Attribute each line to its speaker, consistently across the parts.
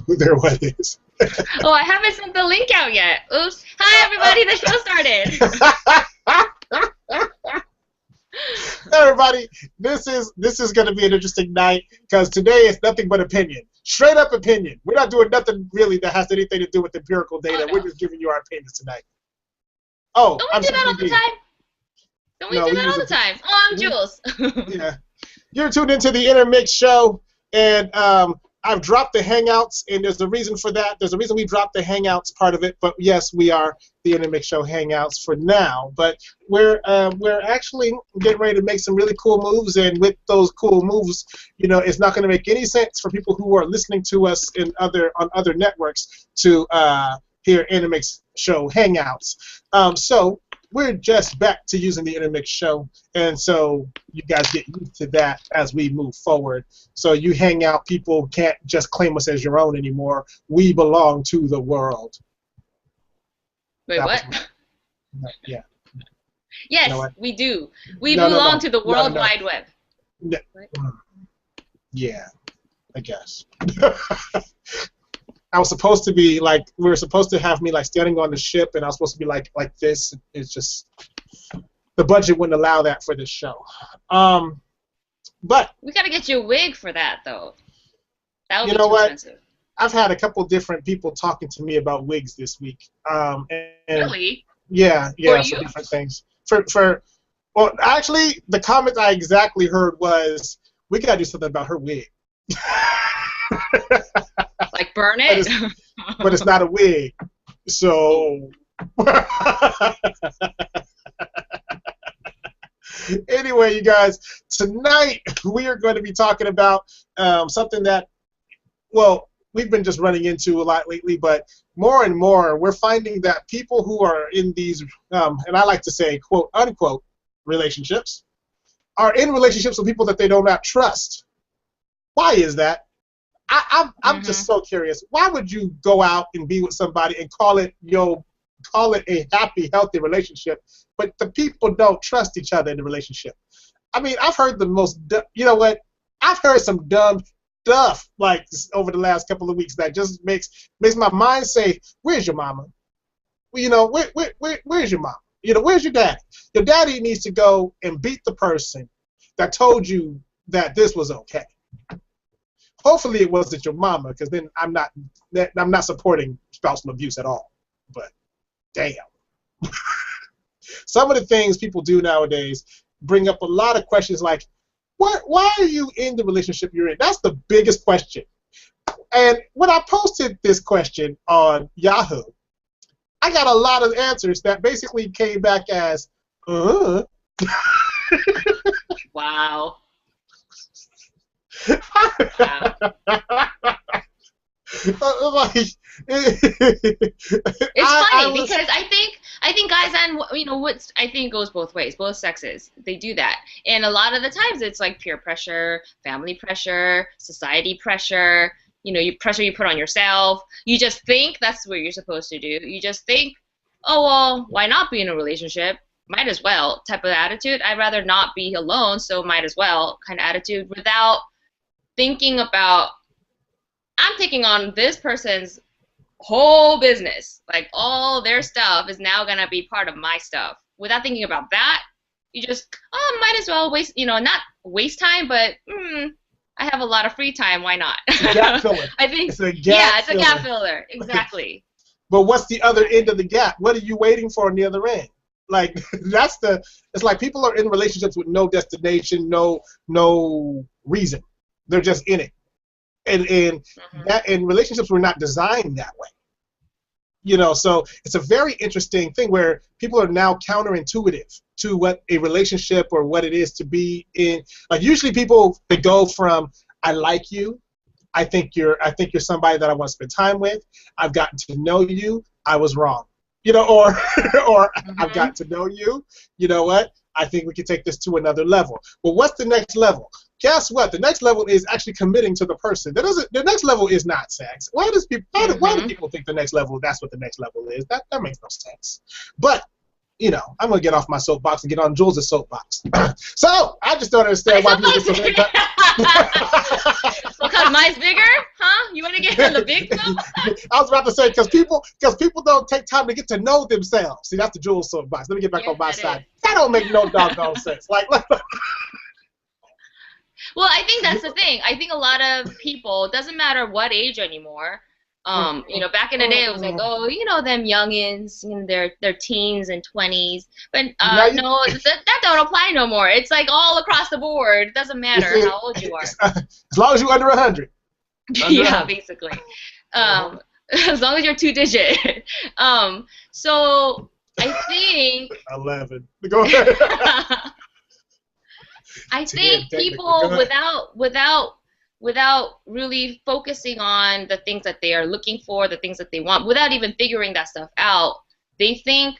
Speaker 1: There what is.
Speaker 2: Oh, I haven't sent the link out yet. Oops. Hi, everybody. The show started.
Speaker 1: Everybody, this is going to be an interesting night because today is nothing but opinion. Straight up opinion. We're not doing nothing really that has anything to do with empirical data.
Speaker 2: Oh, no.
Speaker 1: We're just giving you our opinions tonight. Oh,
Speaker 2: Don't we do that all the time? Don't we do that all the time? Oh, I'm Jules.
Speaker 1: Yeah. You're tuned into the Innermix Show, and I've dropped the Hangouts, and there's a reason for that. There's a reason we dropped the Hangouts part of it, but yes, we are the Innermix Show Hangouts for now. But we're actually getting ready to make some really cool moves, and with those cool moves, you know, it's not going to make any sense for people who are listening to us on other networks to hear Innermix Show Hangouts. So we're just back to using the Innermix Show, and so you guys get used to that as we move forward. So you hang out, people can't just claim us as your own anymore. We belong to the world.
Speaker 2: Wait, what?
Speaker 1: Yeah.
Speaker 2: Yes,
Speaker 1: You know what?
Speaker 2: we do. We belong to the World Wide Web.
Speaker 1: No. Yeah, I guess. I was supposed to be like, we were supposed to have me like standing on the ship, and I was supposed to be like this. It's just the budget wouldn't allow that for this show. But
Speaker 2: we gotta get you a wig for that, though. That would be
Speaker 1: too
Speaker 2: expensive.
Speaker 1: I've had a couple different people talking to me about wigs this week. And
Speaker 2: really?
Speaker 1: Yeah,
Speaker 2: for
Speaker 1: different things. Well, actually, the comment I exactly heard was, we gotta do something about her wig.
Speaker 2: Like burn it?
Speaker 1: But it's not a wig. So anyway, you guys, tonight we are going to be talking about something that, well, we've been just running into a lot lately, but more and more we're finding that people who are in these, and I like to say, quote, unquote, relationships, are in relationships with people that they do not trust. Why is that? I'm just so curious. Why would you go out and be with somebody and call it a happy, healthy relationship, but the people don't trust each other in the relationship? I mean, I've heard the most, you know what? I've heard some dumb stuff like over the last couple of weeks that just makes my mind say, "Where's your mama? Well, you know, where's your mama? You know, where's your daddy? Your daddy needs to go and beat the person that told you that this was okay." Hopefully it wasn't your mama, because then I'm not supporting spousal abuse at all. But damn. Some of the things people do nowadays bring up a lot of questions like, why are you in the relationship you're in? That's the biggest question. And when I posted this question on Yahoo, I got a lot of answers that basically came back as,
Speaker 2: Wow.
Speaker 1: Wow.
Speaker 2: It's funny because I think guys and I think goes both ways, both sexes. They do that, and a lot of the times it's like peer pressure, family pressure, society pressure. Pressure you put on yourself. You just think that's what you're supposed to do. You just think, oh well, why not be in a relationship? Might as well type of attitude. I'd rather not be alone, so might as well kind of attitude, without thinking about, I'm taking on this person's whole business. Like, all their stuff is now going to be part of my stuff. Without thinking about that, you just, might as well waste, not waste time, but I have a lot of free time. Why not?
Speaker 1: It's a gap filler.
Speaker 2: I think,
Speaker 1: it's a gap
Speaker 2: filler. Gap filler. Exactly.
Speaker 1: But what's the other end of the gap? What are you waiting for on the other end? Like, it's like people are in relationships with no destination, no reason. They're just in it. And relationships were not designed that way. So it's a very interesting thing where people are now counterintuitive to what a relationship or what it is to be in. Like, usually people, they go from, I like you, I think you're somebody that I want to spend time with, I've gotten to know you, I was wrong. Or I've gotten to know you, you know what? I think we can take this to another level. Well, what's the next level? Guess what? The next level is actually committing to the person. The next level is not sex. Why do people think the next level, that's what the next level is? That makes no sense. But you know, I'm gonna get off my soapbox and get on Jules' soapbox. So I just don't understand why people get so mad.
Speaker 2: Because mine's bigger, huh? You want to get on the big soap?
Speaker 1: I was about to say because people don't take time to get to know themselves. See, that's the Jules soapbox. Let me get back on my side. That don't make no doggone sense. Like.
Speaker 2: Well, I think that's the thing. I think a lot of people, it doesn't matter what age anymore. You know, back in the day, it was like, oh, you know, them youngins, you know, their teens and 20s. But no, that don't apply no more. It's like all across the board. It doesn't matter how old you are.
Speaker 1: As long as you're under 100.
Speaker 2: Yeah, basically. As long as you're 2-digit. So I think
Speaker 1: 11. Go ahead.
Speaker 2: I think people without really focusing on the things that they are looking for, the things that they want, without even figuring that stuff out, they think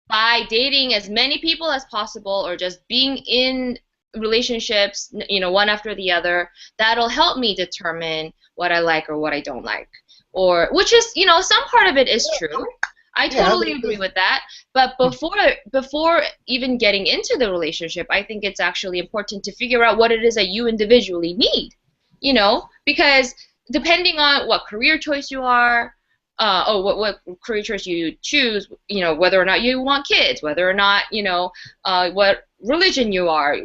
Speaker 2: by dating as many people as possible or just being in relationships, you know, one after the other, that'll help me determine what I like or what I don't like. Or, which is, you know, some part of it is true. I totally agree with that. But before even getting into the relationship, I think it's actually important to figure out what it is that you individually need. You know, because depending on what career choice you are, what career choice you choose, you know, whether or not you want kids, whether or not, you know, what religion you are,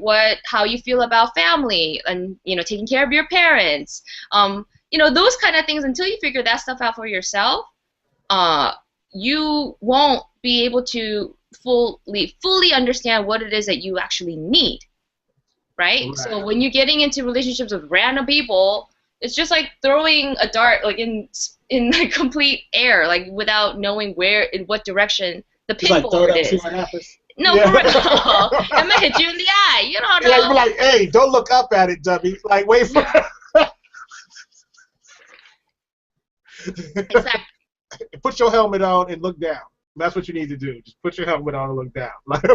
Speaker 2: how you feel about family, and, you know, taking care of your parents, you know, those kind of things. Until you figure that stuff out for yourself, you won't be able to fully understand what it is that you actually need. Right? So when you're getting into relationships with random people, it's just like throwing a dart like in like complete air, like without knowing in what direction the pinball is. No, for real. It might hit you in the eye. You don't know.
Speaker 1: Yeah, you're like, hey, don't look up at it, dummy. Like, wait for
Speaker 2: Exactly.
Speaker 1: Put your helmet on and look down. That's what you need to do. Just put your helmet on and look down.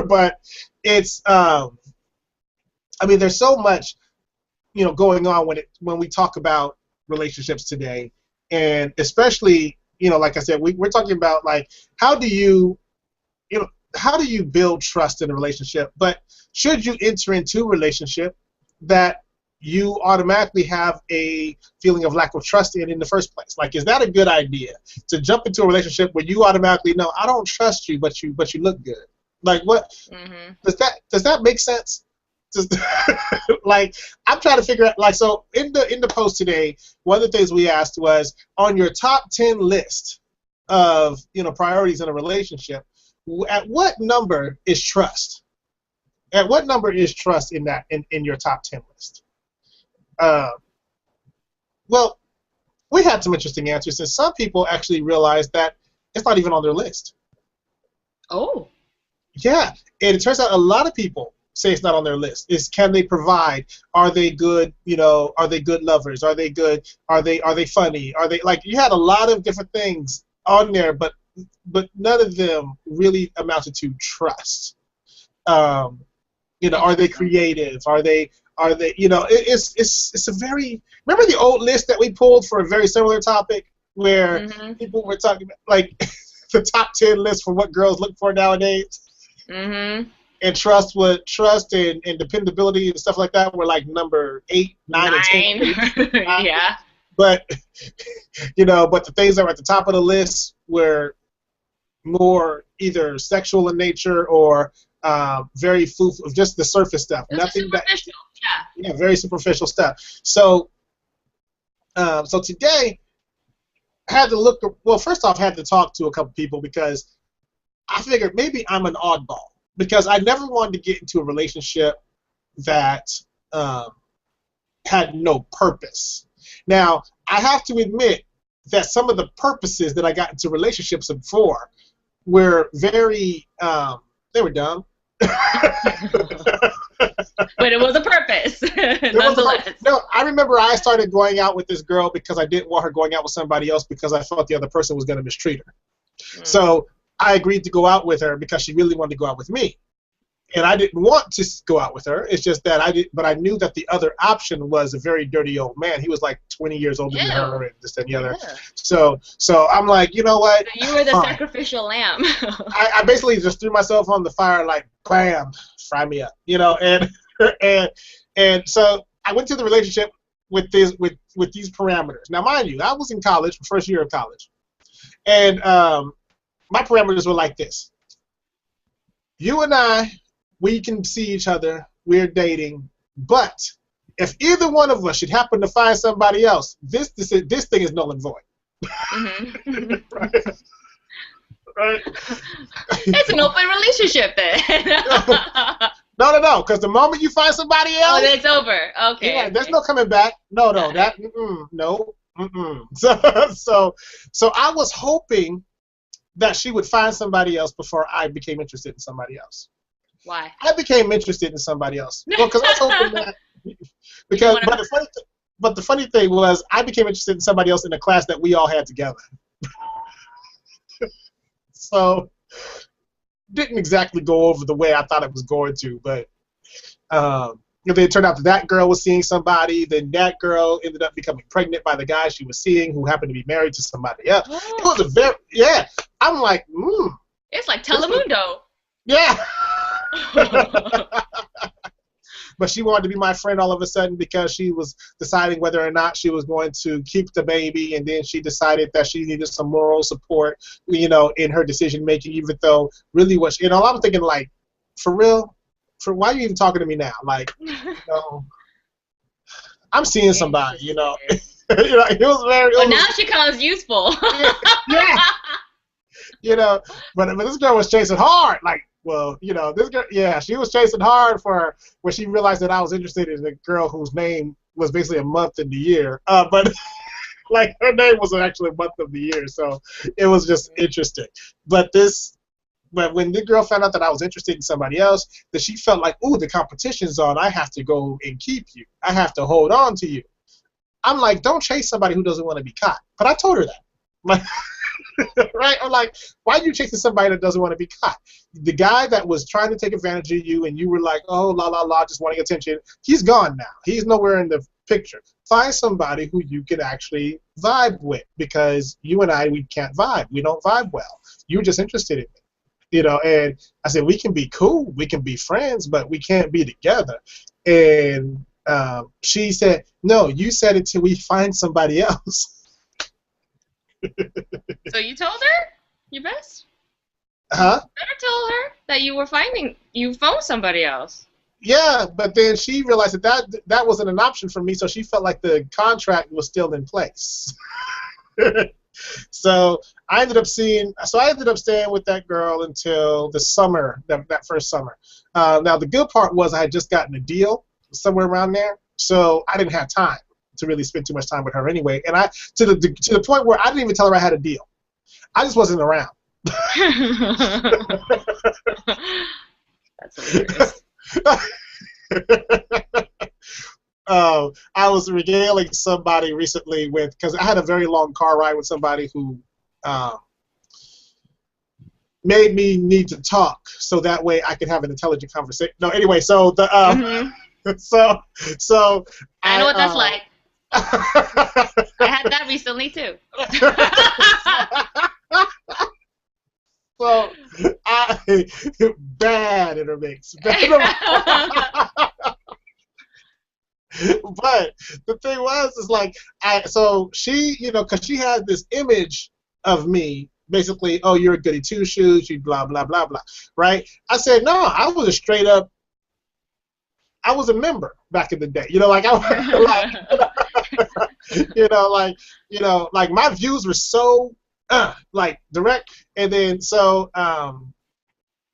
Speaker 1: But it's I mean, there's so much, you know, going on when we talk about relationships today, and especially, you know, like I said, we're talking about like how do you build trust in a relationship, but should you enter into a relationship that you automatically have a feeling of lack of trust in the first place? Like, is that a good idea to jump into a relationship where you automatically know I don't trust you, but you look good? Like, what does that make sense? Like, I'm trying to figure out, like, so in the post today, one of the things we asked was, on your top 10 list of, you know, priorities in a relationship, at what number is trust? At what number is trust in your top 10 list? Well, we had some interesting answers, and some people actually realized that it's not even on their list.
Speaker 2: Oh.
Speaker 1: Yeah, and it turns out a lot of people say it's not on their list. Is can they provide? Are they good? You know, are they good lovers? Are they good? Are they funny? Are they, like, you had a lot of different things on there, but none of them really amounted to trust. You know, are they creative? Are they? You know, it's a very, remember the old list that we pulled for a very similar topic where people were talking about, like, the top 10 list for what girls look for nowadays. And trust and dependability and stuff like that were like number 8, 9, and 10.
Speaker 2: Yeah.
Speaker 1: But, you know, but the things that were at the top of the list were more either sexual in nature or very just the surface stuff. Nothing
Speaker 2: superficial.
Speaker 1: Yeah, very superficial stuff. So, so today, I had to look. Well, first off, I had to talk to a couple people because I figured maybe I'm an oddball, because I never wanted to get into a relationship that had no purpose. Now, I have to admit that some of the purposes that I got into relationships for were very, they were dumb.
Speaker 2: But it was a purpose, nonetheless.
Speaker 1: No, I remember I started going out with this girl because I didn't want her going out with somebody else because I thought the other person was going to mistreat her. So I agreed to go out with her because she really wanted to go out with me. And I didn't want to go out with her. It's just that but I knew that the other option was a very dirty old man. He was like 20 years older than her and this and the other.
Speaker 2: Yeah.
Speaker 1: So I'm like, you know what?
Speaker 2: So you were the sacrificial lamb.
Speaker 1: I basically just threw myself on the fire, like, bam, fry me up, you know. And so I went to the relationship with these parameters. Now, mind you, I was in college, first year of college, and my parameters were like this: you and I, we can see each other, we're dating, but if either one of us should happen to find somebody else, this thing is null and void.
Speaker 2: Mm-hmm.
Speaker 1: Right? Right?
Speaker 2: It's an open relationship then.
Speaker 1: No, because the moment you find somebody else,
Speaker 2: it's over. Okay.
Speaker 1: Yeah, there's no coming back. No, that no. So I was hoping that she would find somebody else before I became interested in somebody else.
Speaker 2: Why?
Speaker 1: I became interested in somebody else. Well, because I was hoping that. But the funny thing was, I became interested in somebody else in the class that we all had together. So didn't exactly go over the way I thought it was going to, but it turned out that girl was seeing somebody. Then that girl ended up becoming pregnant by the guy she was seeing, who happened to be married to somebody else. Oh. It was I'm like,
Speaker 2: It's like Telemundo.
Speaker 1: Yeah. But she wanted to be my friend all of a sudden because she was deciding whether or not she was going to keep the baby, and then she decided that she needed some moral support, in her decision making. Even though really I'm thinking, like, for real, why are you even talking to me now? Like, I'm seeing somebody, It was very.
Speaker 2: But now she comes useful.
Speaker 1: Yeah. But this girl was chasing hard, like. Well, this girl, she was chasing hard for when she realized that I was interested in a girl whose name was basically a month in the year. But like her name was actually a month of the year, so it was just interesting. But when the girl found out that I was interested in somebody else, that she felt like, ooh, the competition's on. I have to go and keep you. I have to hold on to you. I'm like, don't chase somebody who doesn't want to be caught. But I told her that. Like, right? I'm like, why are you chasing somebody that doesn't want to be caught? The guy that was trying to take advantage of you and you were like, oh, la, la, la, just wanting attention, he's gone now. He's nowhere in the picture. Find somebody who you can actually vibe with, because you and we can't vibe. We don't vibe well. You're just interested in me. And I said, we can be cool. We can be friends, but we can't be together. And she said, no, you said it till we find somebody else.
Speaker 2: So you told her your best?
Speaker 1: Huh?
Speaker 2: You better tell her that you found somebody else.
Speaker 1: Yeah, but then she realized that wasn't an option for me, so she felt like the contract was still in place. So I ended up staying with that girl until the summer, that first summer. Now the good part was I had just gotten a deal somewhere around there, so I didn't have time to really spend too much time with her anyway. And to the point where I didn't even tell her I had a deal. I just wasn't around.
Speaker 2: That's hilarious.
Speaker 1: I was regaling somebody recently because I had a very long car ride with somebody who made me need to talk so that way I could have an intelligent conversation. No, anyway, so so
Speaker 2: I know what that's like. I had that recently too.
Speaker 1: So bad Innermix. But the thing is like, so she, because she had this image of me, basically, oh, you're a goody two shoes, you blah blah blah blah, right? I said no, I was a straight up. I was a member back in the day, like like my views were so like direct, and then so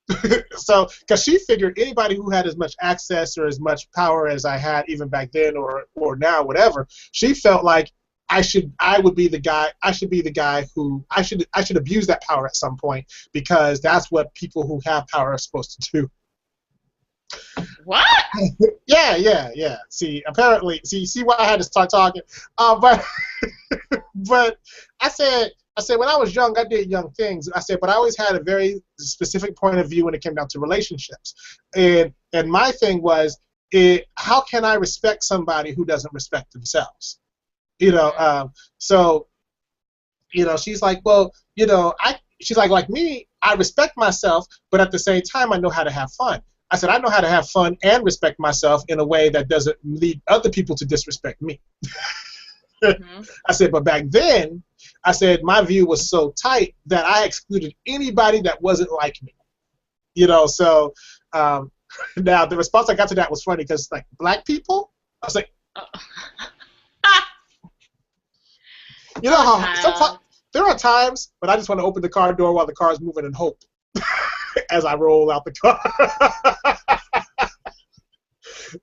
Speaker 1: because she figured anybody who had as much access or as much power as I had even back then or now, whatever, she felt like I should be the guy who I should abuse that power at some point, because that's what people who have power are supposed to do.
Speaker 2: What?
Speaker 1: Yeah. See why I had to start talking. But I said, I said, when I was young, I did young things. I said, but I always had a very specific point of view when it came down to relationships. And my thing was, how can I respect somebody who doesn't respect themselves? You know, so, you know, she's like, well, you know, she's like me, I respect myself, but at the same time, I know how to have fun. I said, I know how to have fun and respect myself in a way that doesn't lead other people to disrespect me. Mm-hmm. I said, but back then, I said my view was so tight that I excluded anybody that wasn't like me. You know, so now the response I got to that was funny because, like, black people, I was like, you know how sometimes there are times when I just want to open the car door while the car is moving and hope as I roll out the car.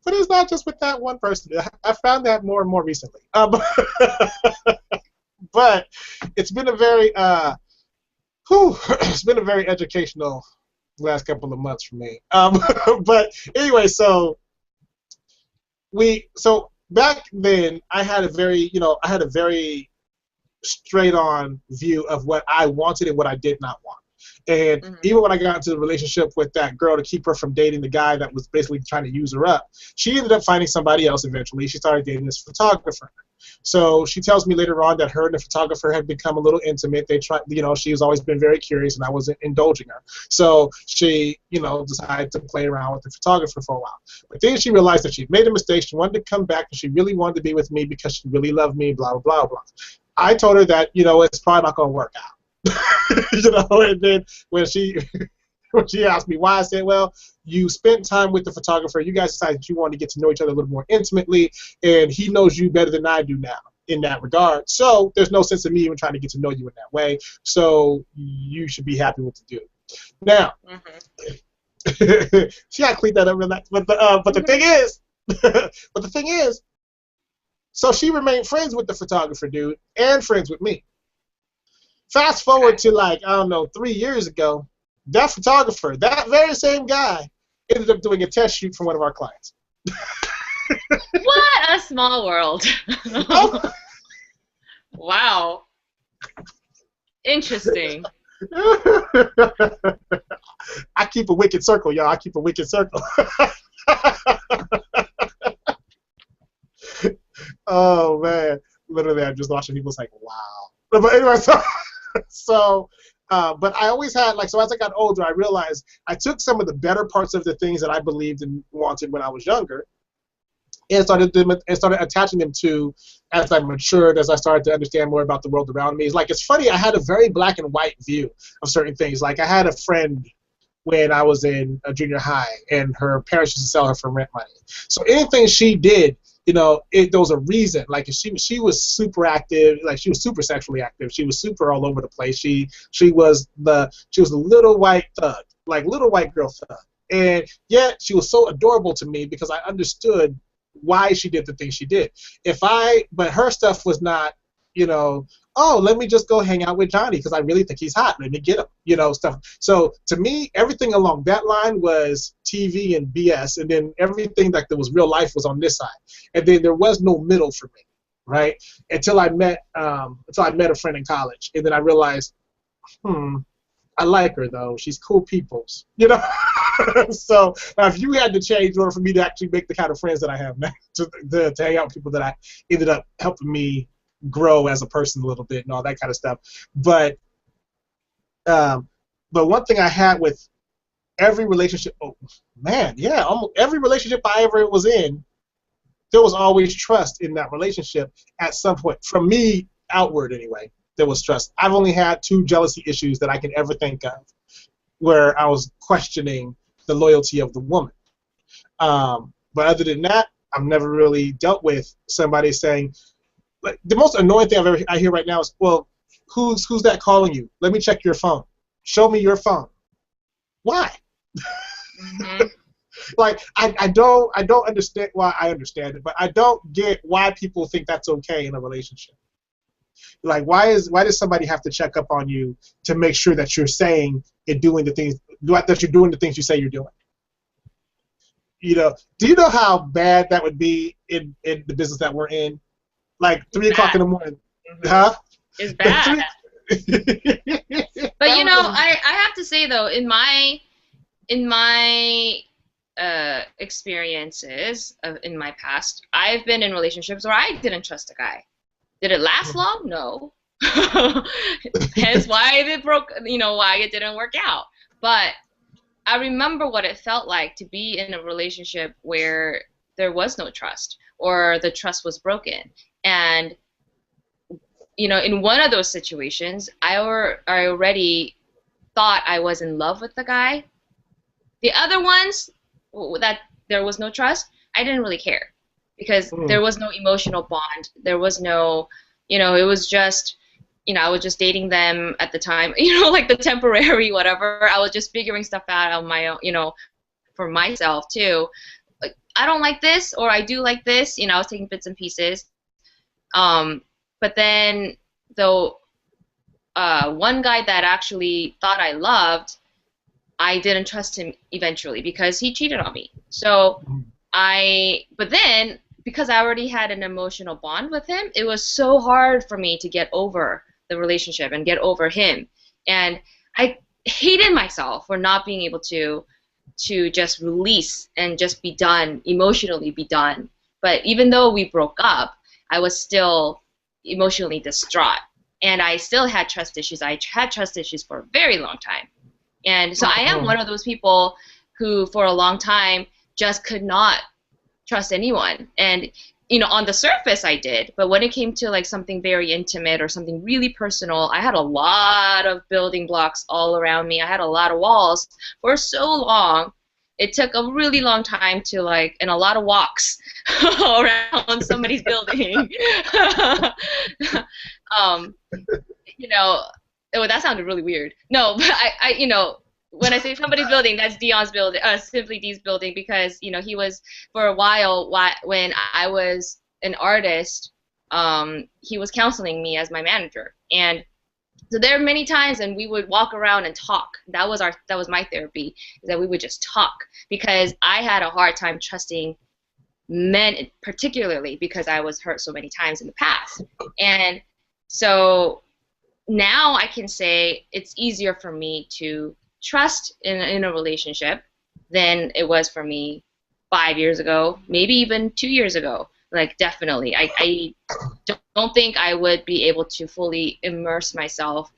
Speaker 1: But it's not just with that one person. I found that more and more recently. But it's been a very, it's been a very educational last couple of months for me. But anyway, so back then I had a very, straight-on view of what I wanted and what I did not want. And even when I got into the relationship with that girl to keep her from dating the guy that was basically trying to use her up, she ended up finding somebody else eventually. She started dating this photographer. So she tells me later on that her and the photographer had become a little intimate. They tried, she's always been very curious, and I wasn't indulging her. So she, decided to play around with the photographer for a while. But then she realized that she'd made a mistake. She wanted to come back, and she really wanted to be with me because she really loved me, blah, blah, blah, blah. I told her that, it's probably not going to work out. And then when she asked me why, I said, well, you spent time with the photographer. You guys decided that you wanted to get to know each other a little more intimately, and he knows you better than I do now in that regard. So there's no sense of me even trying to get to know you in that way. So you should be happy with the dude. Now, she got to clean that up real nice. But the thing is, so she remained friends with the photographer dude and friends with me. Fast forward to 3 years ago, that photographer, that very same guy, ended up doing a test shoot for one of our clients.
Speaker 2: What a small world. Wow. Interesting.
Speaker 1: I keep a wicked circle, y'all. I keep a wicked circle. Oh, man. Literally, I'm just watching people like, wow. But anyway, but I always had, so as I got older, I realized I took some of the better parts of the things that I believed and wanted when I was younger and started attaching them to as I matured, as I started to understand more about the world around me. It's funny, I had a very black and white view of certain things. I had a friend when I was in a junior high, and her parents used to sell her for rent money. So anything she did, there was a reason. She was super active, she was super sexually active. She was super all over the place. She was the little white thug, little white girl thug. And yet she was so adorable to me because I understood why she did the things she did. But her stuff was not, oh, let me just go hang out with Johnny because I really think he's hot. Let me get him, stuff. So to me, everything along that line was TV and BS, and then everything that was real life was on this side. And then there was no middle for me, right? Until I met a friend in college, and then I realized, I like her though. She's cool peoples, So if you had to change in order for me to actually make the kind of friends that I have now, to hang out with people that I ended up helping me grow as a person a little bit and all that kind of stuff. But one thing I had with every relationship, almost every relationship I ever was in, there was always trust in that relationship at some point. From me outward anyway, there was trust. I've only had 2 jealousy issues that I can ever think of where I was questioning the loyalty of the woman. But other than that, I've never really dealt with somebody saying, the most annoying thing I hear right now is, well, who's that calling you? Let me check your phone. Show me your phone. Why? I don't understand. Well, I understand it, but I don't get why people think that's okay in a relationship. Why does somebody have to check up on you to make sure that you're saying and doing the things that you're doing the things you say you're doing? Do you know how bad that would be in the business that we're in? 3 o'clock in the morning, huh?
Speaker 2: It's bad. But you know, I have to say though, in my experiences in my past, I've been in relationships where I didn't trust a guy. Did it last long? No. Hence why it broke, you know, why it didn't work out. But I remember what it felt like to be in a relationship where there was no trust or the trust was broken. And, you know, in one of those situations, I already thought I was in love with the guy. The other ones that there was no trust, I didn't really care because there was no emotional bond. There was no, you know, it was just, you know, I was just dating them at the time, you know, like the temporary whatever. I was just figuring stuff out on my own, you know, for myself too. Like, I don't like this, or I do like this, you know, I was taking bits and pieces. But then, though, one guy that actually thought I loved, I didn't trust him eventually because he cheated on me. So but then, because I already had an emotional bond with him, it was so hard for me to get over the relationship and get over him. And I hated myself for not being able to just release and just be done, emotionally be done. But even though we broke up, I was still emotionally distraught. And I still had trust issues. I had trust issues for a very long time. And so I am one of those people who, for a long time, just could not trust anyone. And, you know, on the surface I did, but when it came to like something very intimate or something really personal, I had a lot of building blocks all around me. I had a lot of walls for so long. It took a really long time to like, and a lot of walks around somebody's building. You know, oh, that sounded really weird. No, but I, you know, when I say somebody's building, that's Dion's building, Simply D's building, because, you know, he was, for a while, when I was an artist, he was counseling me as my manager. And so there are many times when we would walk around and talk. That was my therapy, is that we would just talk, because I had a hard time trusting men, particularly because I was hurt so many times in the past. And so now I can say it's easier for me to trust in a relationship than it was for me 5 years ago, maybe even 2 years ago. Like, definitely. I don't think I would be able to fully immerse myself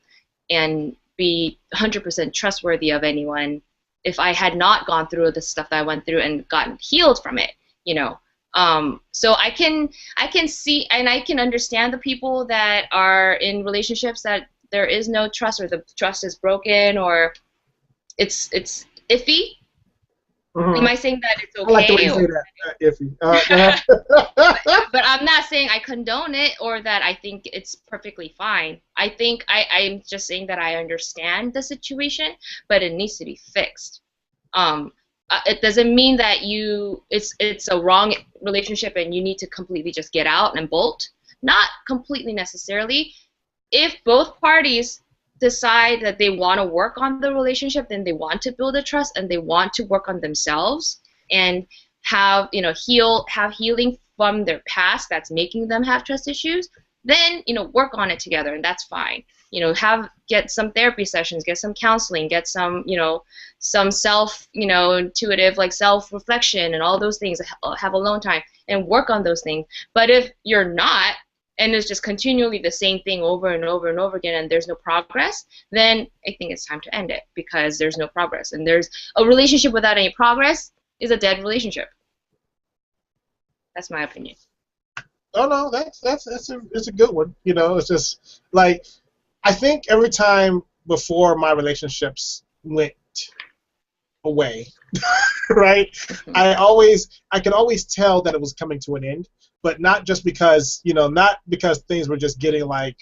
Speaker 2: and be 100% trustworthy of anyone if I had not gone through the stuff that I went through and gotten healed from it, you know. So I can see and I can understand the people that are in relationships that there is no trust, or the trust is broken, or it's iffy. Am I saying that it's okay?
Speaker 1: I like the way you say that, iffy.
Speaker 2: But I'm not saying I condone it or that I think it's perfectly fine. I think I'm just saying that I understand the situation, but it needs to be fixed. It doesn't mean that it's a wrong relationship and you need to completely just get out and bolt. Not completely necessarily. If both parties decide that they want to work on the relationship, then they want to build a trust and they want to work on themselves and have, you know, healing from their past that's making them have trust issues, then, you know, work on it together, and that's fine. You know, get some therapy sessions, get some counseling, get some, you know, some self, you know, intuitive, like self-reflection and all those things, have alone time and work on those things. But if you're not, and it's just continually the same thing over and over and over again, and there's no progress, then I think it's time to end it, because there's no progress. And there's a relationship without any progress is a dead relationship. That's my opinion.
Speaker 1: Oh no, it's a good one. You know, it's just like, I think every time before my relationships went away, right? I could always tell that it was coming to an end. But not just because, you know, not because things were just getting like,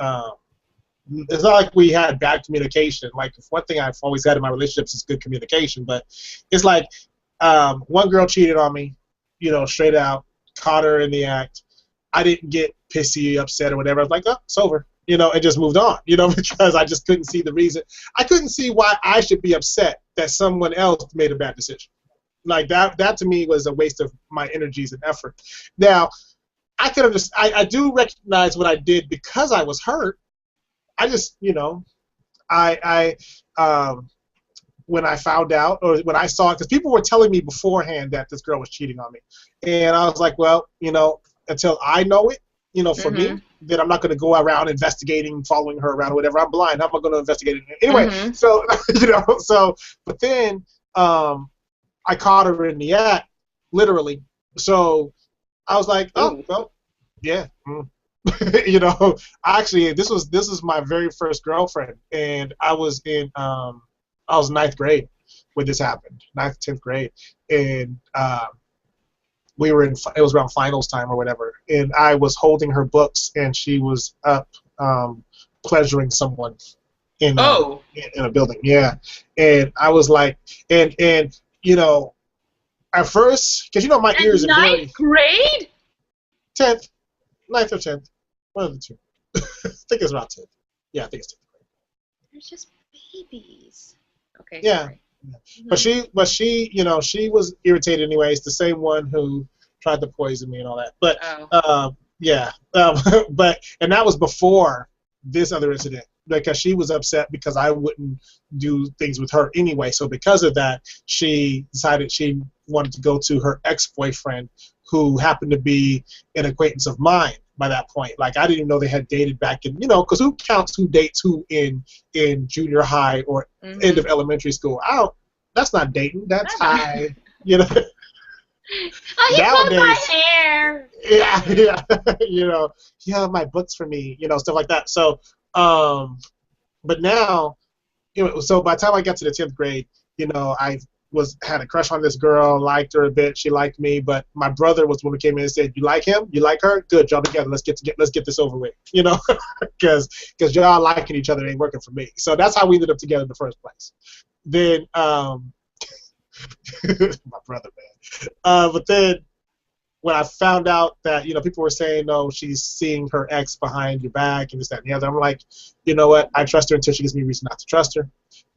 Speaker 1: it's not like we had bad communication. Like, one thing I've always had in my relationships is good communication, but it's like one girl cheated on me, you know, straight out, caught her in the act. I didn't get pissy, upset, or whatever. I was like, oh, it's over, you know, and just moved on, you know, because I just couldn't see the reason. I couldn't see why I should be upset that someone else made a bad decision. Like, that to me was a waste of my energies and effort. Now, I do recognize what I did because I was hurt. I just, when I found out, or when I saw it, because people were telling me beforehand that this girl was cheating on me. And I was like, well, until I know it, for me, then I'm not going to go around investigating, following her around, or whatever. I'm blind. How am I going to investigate it? Anyway, so, but then I caught her in the act, literally. So I was like, oh, well, yeah. Actually, this is my very first girlfriend, and I was ninth grade when this happened, 9th, 10th grade, and it was around finals time or whatever, and I was holding her books, and she was up pleasuring someone in a building, yeah, and I was like, and at first, because my ears are very
Speaker 2: 9th grade,
Speaker 1: 10th, 9th or 10th, one of the two. I think it's around 10th. Yeah, I think it's 10th grade.
Speaker 2: They're just babies. Okay.
Speaker 1: Yeah. But she she was irritated anyways, the same one who tried to poison me and all that. But and that was before this other incident, because she was upset because I wouldn't do things with her anyway. So because of that, she decided she wanted to go to her ex-boyfriend, who happened to be an acquaintance of mine by that point. Like, I didn't even know they had dated back in, because who counts who dates who in junior high or end of elementary school? That's not dating. That's high,
Speaker 2: Oh, he pulled my hair.
Speaker 1: Yeah. You have my books for me, stuff like that. So, but now, so by the time I got to the 10th grade, I had a crush on this girl, liked her a bit, she liked me, but my brother was the one who came in and said, "You like him? You like her? Good, y'all together. Let's get this over with." Because y'all liking each other ain't working for me. So that's how we ended up together in the first place. Then my brother, man. But then when I found out that people were saying, "No, she's seeing her ex behind your back," and this, that, and the other, I'm like, you know what? I trust her until she gives me reason not to trust her.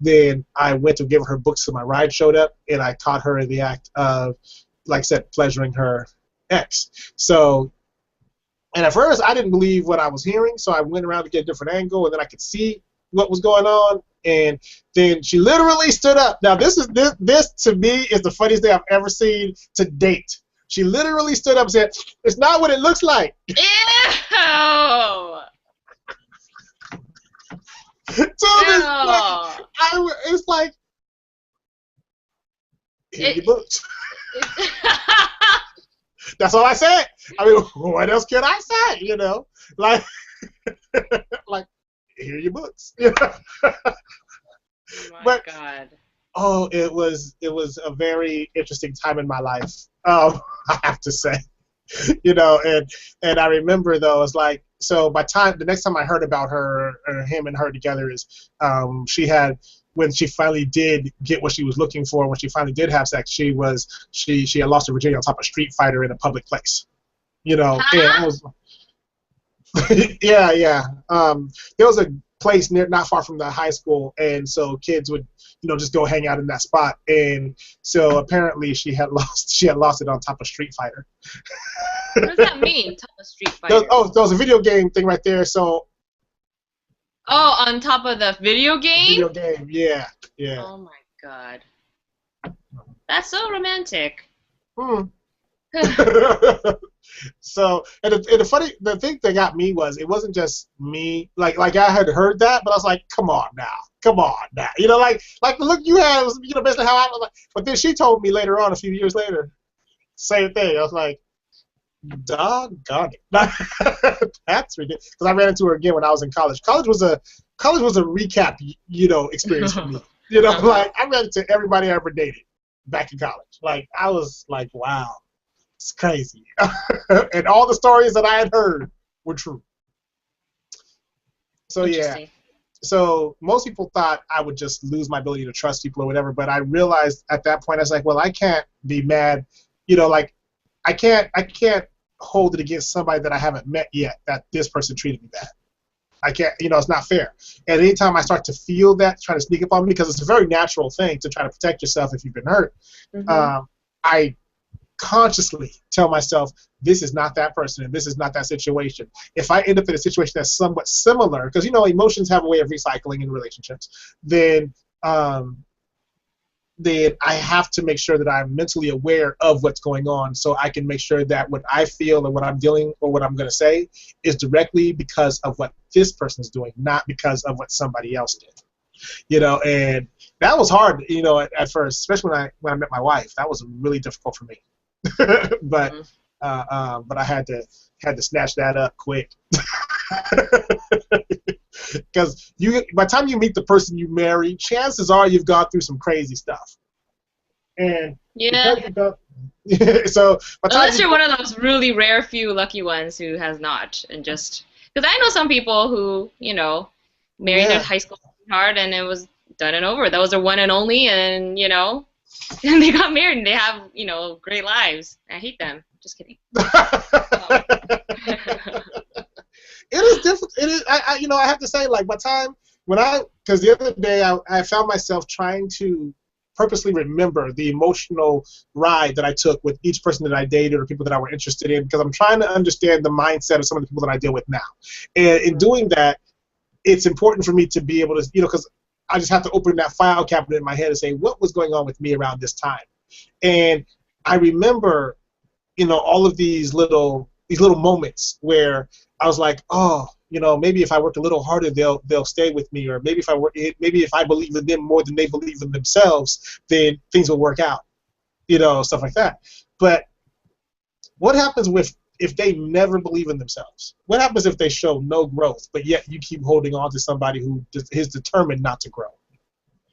Speaker 1: Then I went to give her books, so my ride showed up, and I caught her in the act of, like I said, pleasuring her ex. So, and at first I didn't believe what I was hearing, so I went around to get a different angle, and then I could see what was going on. And then she literally stood up. Now this to me is the funniest thing I've ever seen to date. She literally stood up and said, "It's not what it looks like."
Speaker 2: Ew!
Speaker 1: It's like, here your books. That's all I said. I mean, what else can I say? Like, like, here your books.
Speaker 2: Oh my God.
Speaker 1: Oh, it was a very interesting time in my life. I have to say, and I remember though, it's like, so the next time I heard about her, or him and her together, is when she finally did get what she was looking for, when she finally did have sex, she had lost her virginity on top of Street Fighter in a public place, and I was, yeah. There was a place not far from the high school, and so kids would just go hang out in that spot, and so apparently she had lost it on top of Street Fighter.
Speaker 2: What does that mean, top of Street Fighter?
Speaker 1: There was a video game thing right there. So.
Speaker 2: Oh, on top of the video game?
Speaker 1: Video game, yeah.
Speaker 2: Oh my God. That's so romantic.
Speaker 1: So, and the thing that got me was, it wasn't just me. Like I had heard that, but I was like, come on now. Like the look you had was, basically how I was like. But then she told me later on, a few years later, same thing. I was like, doggone it. That's ridiculous. Because I ran into her again when I was in college. College was a recap, experience for me. Like, I ran into everybody I ever dated back in college. Like, I was like, wow, it's crazy. And all the stories that I had heard were true. So yeah. So most people thought I would just lose my ability to trust people or whatever, but I realized at that point, I was like, well, I can't be mad. Like, I can't hold it against somebody that I haven't met yet, that this person treated me bad. I can't, it's not fair. And anytime I start to feel that, try to sneak up on me, because it's a very natural thing to try to protect yourself if you've been hurt, I consciously tell myself, this is not that person and this is not that situation. If I end up in a situation that's somewhat similar, because, you know, emotions have a way of recycling in relationships, then I have to make sure that I'm mentally aware of what's going on, so I can make sure that what I feel and what I'm feeling or what I'm going to say is directly because of what this person's doing, not because of what somebody else did. You know, and that was hard, you know, at first, especially when I met my wife. That was really difficult for me. but I had to snatch that up quick. Because by the time you meet the person you marry, chances are you've gone through some crazy stuff. And
Speaker 2: yeah.
Speaker 1: So
Speaker 2: unless you're one of those really rare few lucky ones who has not, and just because I know some people who, you know, married their high school sweetheart and it was done and over. That was their one and only, and you know, and they got married and they have, you know, great lives. I hate them. Just kidding.
Speaker 1: It is difficult. It is. You know, I have to say, like, by time because the other day I found myself trying to purposely remember the emotional ride that I took with each person that I dated or people that I were interested in, because I'm trying to understand the mindset of some of the people that I deal with now. And in doing that, it's important for me to be able to, you know, because I just have to open that file cabinet in my head and say, what was going on with me around this time? And I remember, you know, all of these little moments where I was like, oh, you know, maybe if I work a little harder, they'll stay with me, or maybe if I believe in them more than they believe in themselves, then things will work out, you know, stuff like that. But what happens if they never believe in themselves? What happens if they show no growth, but yet you keep holding on to somebody who is determined not to grow?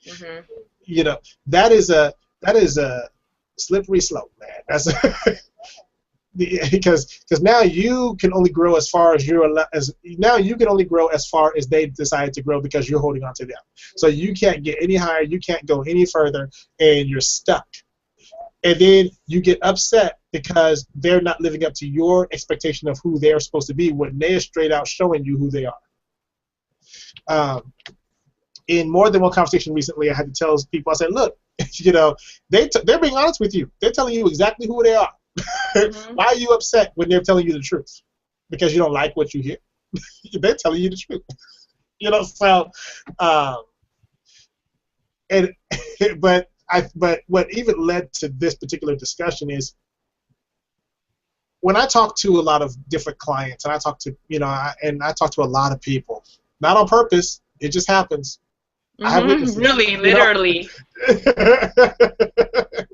Speaker 1: Mm-hmm. You know, that is a slippery slope, man. That's because now you can only grow as far as you can only grow as far as they decided to grow, because you're holding on to them. So you can't get any higher, you can't go any further, and you're stuck. And then you get upset because they're not living up to your expectation of who they're supposed to be when they're straight out showing you who they are. In more than one conversation recently, I had to tell people, I said, look, you know, they're being honest with you. They're telling you exactly who they are. Mm-hmm. Why are you upset when they're telling you the truth? Because you don't like what you hear? They're telling you the truth. You know, so, but what even led to this particular discussion is, when I talk to a lot of different clients, and I talk to, you know, I talk to a lot of people, not on purpose, it just happens.
Speaker 2: Mm-hmm. I have witnesses, really, literally.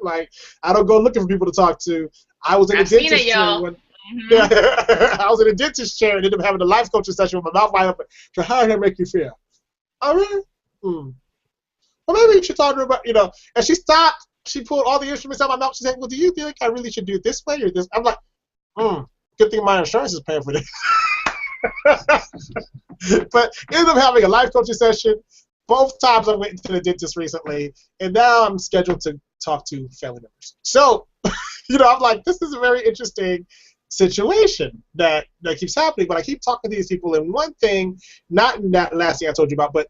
Speaker 1: Like, I don't go looking for people to talk to. I was in a dentist chair. I was in a dentist chair and ended up having a life coaching session with my mouth wide open. So how did that make you feel? Oh, really? Well, maybe you should talk to her about, you know. And she stopped. She pulled all the instruments out of my mouth. She said, well, do you think I really should do it this way or this? I'm like, good thing my insurance is paying for this. But ended up having a life coaching session. Both times I went to the dentist recently, and now I'm scheduled to talk to family members. So, you know, I'm like, this is a very interesting situation that keeps happening. But I keep talking to these people, and one thing, not in that last thing I told you about, but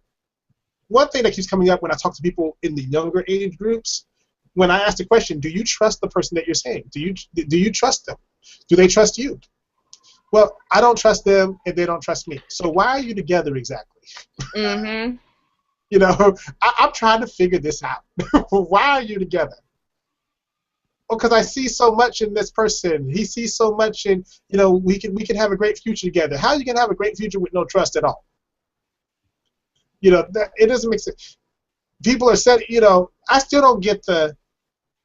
Speaker 1: one thing that keeps coming up when I talk to people in the younger age groups, when I ask the question, do you trust the person that you're saying? Do you trust them? Do they trust you? Well, I don't trust them, and they don't trust me. So why are you together exactly? Mm-hmm. You know, I'm trying to figure this out. Why are you together? Well, because I see so much in this person. He sees so much in, you know, we can have a great future together. How are you going to have a great future with no trust at all? You know, it doesn't make sense. People are saying, you know, I still don't get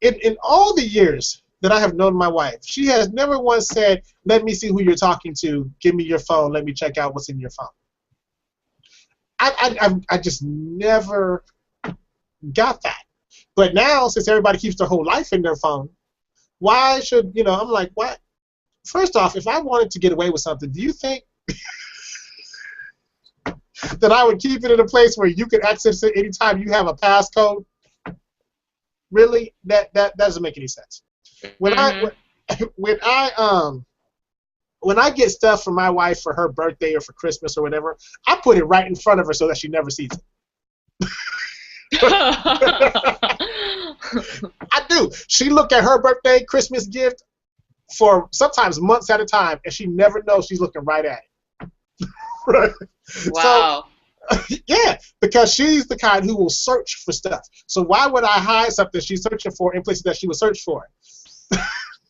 Speaker 1: in all the years that I have known my wife, she has never once said, let me see who you're talking to, give me your phone, let me check out what's in your phone. I just never got that. But now, since everybody keeps their whole life in their phone, why should, you know, I'm like, what? First off, if I wanted to get away with something, do you think that I would keep it in a place where you can access it anytime you have a passcode? Really? That doesn't make any sense. When I get stuff from my wife for her birthday or for Christmas or whatever, I put it right in front of her so that she never sees it. I do. She look at her birthday, Christmas gift for sometimes months at a time, and she never knows she's looking right at it. Right?
Speaker 2: Wow.
Speaker 1: So, yeah, because she's the kind who will search for stuff. So why would I hide something she's searching for in places that she would search for?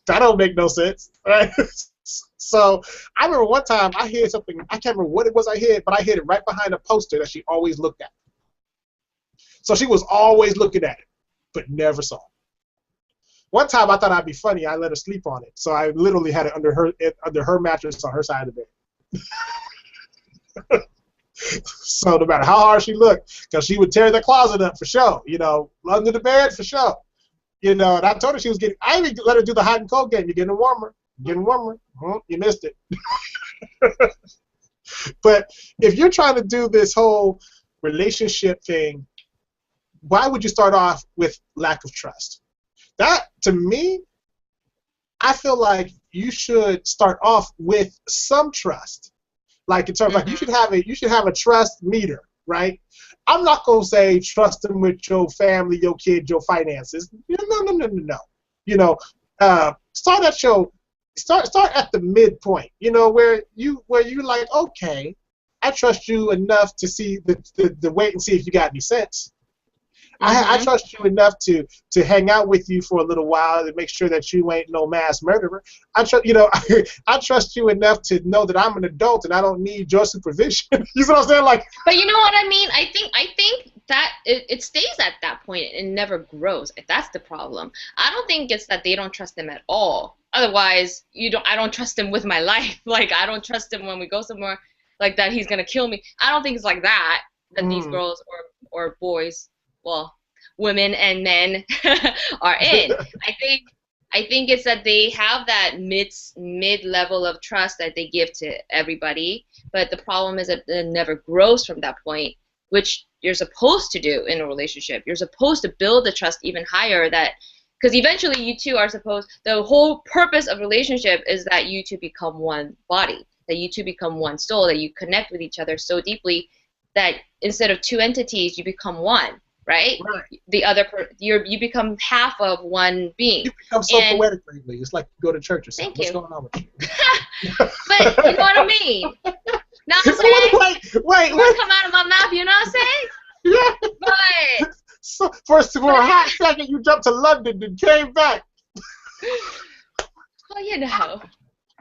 Speaker 1: That don't make no sense, right? So I remember one time I hid something. I can't remember what it was I hid, but I hid it right behind a poster that she always looked at. So she was always looking at it, but never saw it. One time I thought I'd be funny. I let her sleep on it, so I literally had it under her mattress on her side of the bed. So no matter how hard she looked, because she would tear the closet up for show, under the bed for show. And I told her she was getting. I even let her do the hot and cold game. You're getting warmer. You're getting warmer. You missed it. But if you're trying to do this whole relationship thing, why would you start off with lack of trust? That, to me, I feel like you should start off with some trust. Like in terms like you should have a trust meter, right? I'm not gonna say trust them with your family, your kid, your finances. No. Start at the midpoint. Where you like, okay, I trust you enough to see the wait and see if you got any sense. I trust you enough to hang out with you for a little while to make sure that you ain't no mass murderer. I trust you enough to know that I'm an adult and I don't need your supervision. You know what I'm saying? Like,
Speaker 2: but you know what I mean? I think that it stays at that point and never grows. That's the problem. I don't think it's that they don't trust them at all. Otherwise, I don't trust him with my life. Like, I don't trust him when we go somewhere like that. He's gonna kill me. I don't think it's like that these girls or boys, well, women and men are in. I think it's that they have that mid level of trust that they give to everybody, but the problem is that it never grows from that point, which you're supposed to do in a relationship. You're supposed to build the trust even higher, because eventually you two are supposed. The whole purpose of relationship is that you two become one body, that you two become one soul, that you connect with each other so deeply that instead of two entities, you become one. Right? The other you become half of one being.
Speaker 1: You become so poetic lately. It's like you go to church or something.
Speaker 2: Thank you.
Speaker 1: What's going on with you?
Speaker 2: But you know what I mean? Know what I'm saying?
Speaker 1: Wait.
Speaker 2: Come out of my mouth, you know what I'm saying?
Speaker 1: Yeah.
Speaker 2: But
Speaker 1: so for a hot second, you jumped to London and came back.
Speaker 2: Well,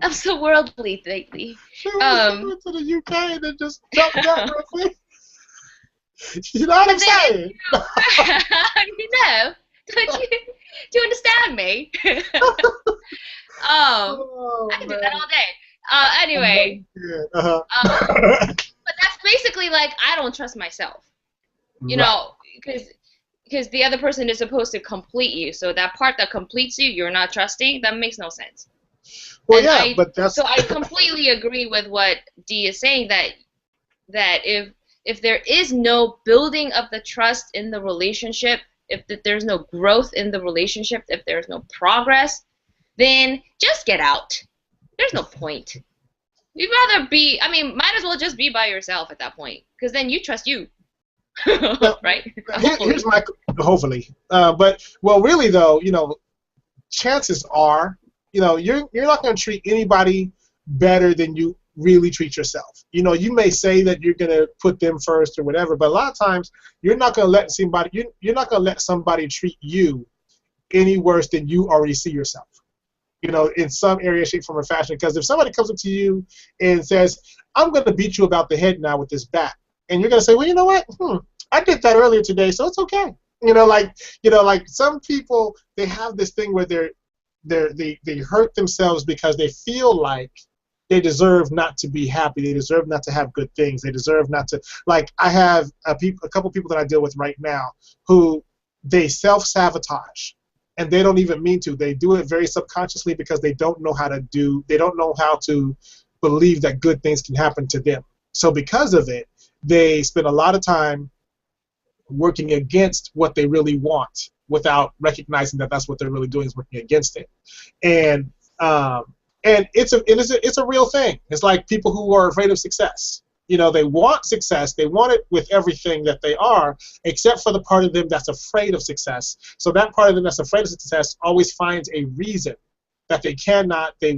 Speaker 2: I'm so worldly lately.
Speaker 1: She went to the UK and then just jumped back real quick. You know what I'm saying?
Speaker 2: Do you understand me? I can do that all day. Anyway, but that's basically like I don't trust myself. Because the other person is supposed to complete you. So that part that completes you, you're not trusting. That makes no sense.
Speaker 1: Well, and but that's
Speaker 2: so I completely agree with what Dee is saying that if there is no building of the trust in the relationship, if there's no growth in the relationship, if there's no progress, then just get out. There's no point. You'd rather might as well just be by yourself at that point, because then you trust you. Right?
Speaker 1: Here's my hopefully. But really though, chances are, you're not going to treat anybody better than you really treat yourself. You may say that you're going to put them first or whatever, but a lot of times you're not going to let somebody treat you any worse than you already see yourself. In some area, shape, form, or fashion. Because if somebody comes up to you and says, "I'm going to beat you about the head now with this bat," and you're going to say, "Well, you know what? I did that earlier today, so it's okay." Like some people, they have this thing where they hurt themselves because they feel like they deserve not to be happy. They deserve not to have good things. They deserve not to. Like, I have a couple people that I deal with right now who they self-sabotage, and they don't even mean to. They do it very subconsciously because they don't know how to believe that good things can happen to them. So because of it, they spend a lot of time working against what they really want without recognizing that that's what they're really doing, is working against it. And it's a real thing. It's like people who are afraid of success. You know, they want success. They want it with everything that they are, except for the part of them that's afraid of success. So that part of them that's afraid of success always finds a reason that they cannot do.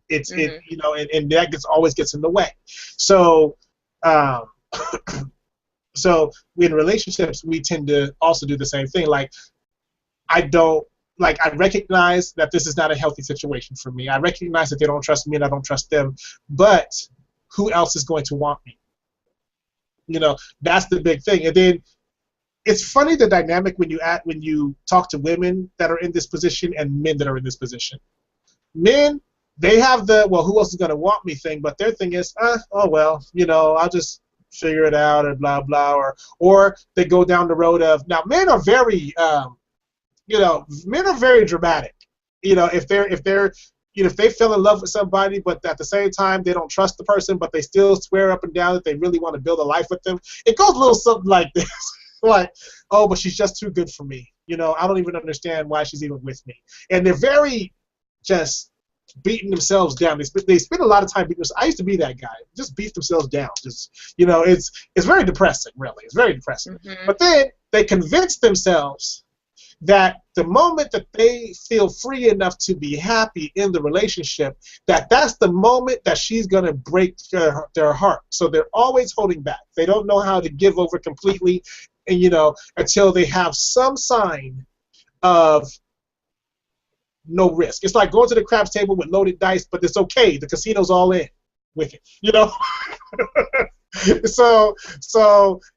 Speaker 1: You know, and that always gets in the way. So um, so in relationships, we tend to also do the same thing. Like I recognize that this is not a healthy situation for me. I recognize that they don't trust me and I don't trust them. But who else is going to want me? You know, that's the big thing. And then it's funny the dynamic when you talk to women that are in this position and men that are in this position. Men, they have the, well, who else is going to want me thing, but their thing is, oh well, you know, I'll just figure it out or blah blah, or they go down the road of, now men are very men are very dramatic. You know, if they fell in love with somebody, but at the same time they don't trust the person, but they still swear up and down that they really want to build a life with them. It goes a little something like this, like, oh, but she's just too good for me. You know, I don't even understand why she's even with me. And they're very just beating themselves down. They spend a lot of time beating themselves. I used to be that guy. Just beat themselves down. Just, you know, it's very depressing, really. It's very depressing. Mm-hmm. But then they convince themselves that the moment that they feel free enough to be happy in the relationship, that's the moment that she's going to break their heart. So they're always holding back. They don't know how to give over completely, and you know, until they have some sign of no risk. It's like going to the craps table with loaded dice, but it's okay. The casino's all in with it, you know. So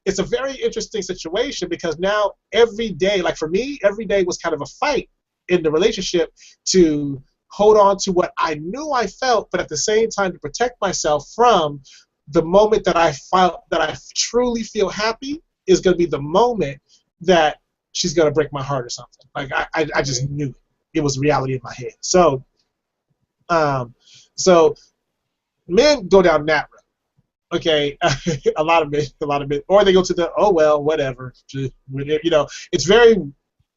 Speaker 1: it's a very interesting situation because now every day, like for me, every day was kind of a fight in the relationship to hold on to what I knew I felt, but at the same time to protect myself from the moment that I felt that I truly feel happy is going to be the moment that she's going to break my heart or something. Like I just knew it. It was reality in my head. So men go down that road. Okay, a lot of men, or they go to the, oh well, whatever. You know, it's very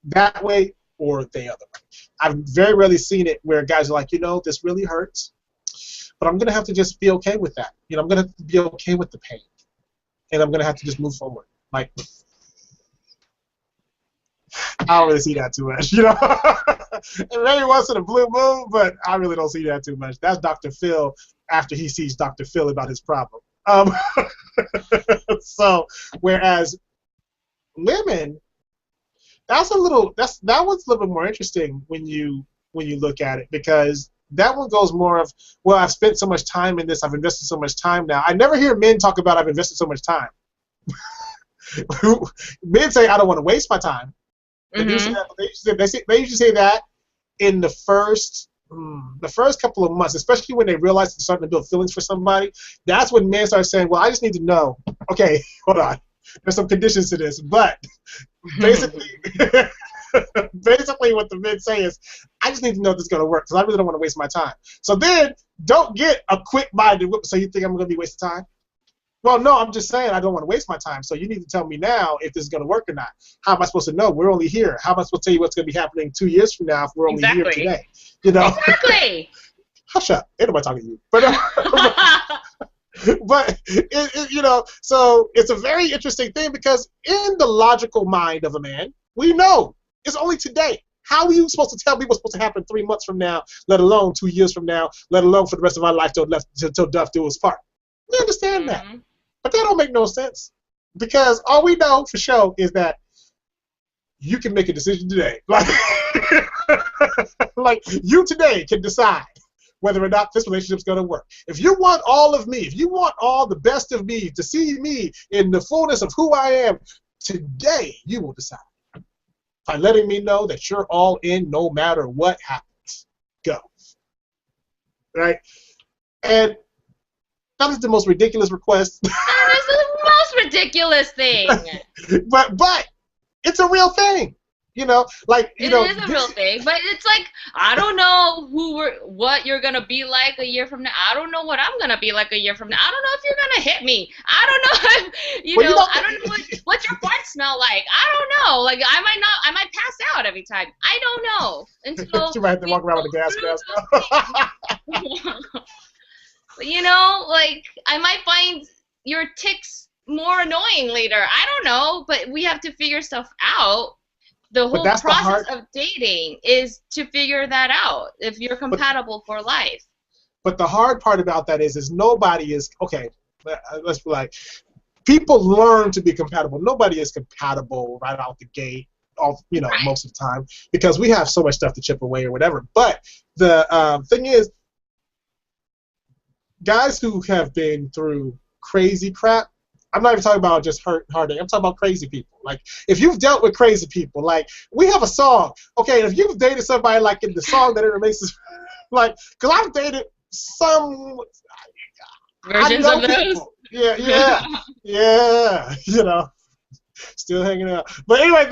Speaker 1: that way or the other way. I've very rarely seen it where guys are like, you know, this really hurts, but I'm gonna have to just be okay with that. You know, I'm gonna have to be okay with the pain, and I'm gonna have to just move forward. Like, I don't really see that too much, you know. And maybe once in a blue moon, but I really don't see that too much. That's Dr. Phil after he sees Dr. Phil about his problem. So whereas women, that one's a little bit more interesting when you look at it, because that one goes more of, well, I've spent so much time in this, I've invested so much time now. I never hear men talk about I've invested so much time. Men say I don't want to waste my time. They usually say that in the first couple of months, especially when they realize they're starting to build feelings for somebody. That's when men start saying, well, I just need to know. Okay, hold on. There's some conditions to this. But basically what the men say is, I just need to know if this is going to work because I really don't want to waste my time. So then don't get a quick-minded whip so you think I'm going to be wasting time. Well, no, I'm just saying I don't want to waste my time. So you need to tell me now if this is going to work or not. How am I supposed to know? We're only here. How am I supposed to tell you what's going to be happening 2 years from now if we're only here today? You know? Exactly. Hush up. Ain't nobody talking to you. But you know, so it's a very interesting thing because in the logical mind of a man, we know it's only today. How are you supposed to tell me what's supposed to happen 3 months from now, let alone 2 years from now, let alone for the rest of our life till death do us part? We understand that. But that don't make no sense because all we know for sure is that you can make a decision today. Like you today can decide whether or not this relationship's going to work. If you want all of me, if you want all the best of me, to see me in the fullness of who I am, today you will decide by letting me know that you're all in no matter what happens. Go. Right? And that is the most ridiculous request.
Speaker 2: That is the most ridiculous thing.
Speaker 1: but it's a real thing. You know, like
Speaker 2: it is a real thing, but it's like I don't know what you're gonna be like a year from now. I don't know what I'm gonna be like a year from now. I don't know if you're gonna hit me. I don't know if I don't know what your farts smell like. I don't know. Like I might pass out every time. I don't know. And so
Speaker 1: you might have to walk around with a gas mask.
Speaker 2: You know, like I might find your ticks more annoying later. I don't know, but we have to figure stuff out. The
Speaker 1: But
Speaker 2: whole
Speaker 1: that's the
Speaker 2: process
Speaker 1: hard.
Speaker 2: of dating is to figure that out if you're
Speaker 1: But
Speaker 2: compatible for life.
Speaker 1: but the hard part about that is nobody is okay. Let's be like, people learn to be compatible. Nobody is compatible right out the gate,
Speaker 2: Right.
Speaker 1: most of the time, because we have so much stuff to chip away or whatever. But the thing is, guys who have been through crazy crap. I'm not even talking about just heartache. I'm talking about crazy people. Like, if you've dealt with crazy people, like, we have a song. Okay, if you've dated somebody like in the song that it makes us, like, because I've dated some, I
Speaker 2: Versions
Speaker 1: know
Speaker 2: of those.
Speaker 1: people. Yeah, yeah, yeah. Still hanging out. But anyway,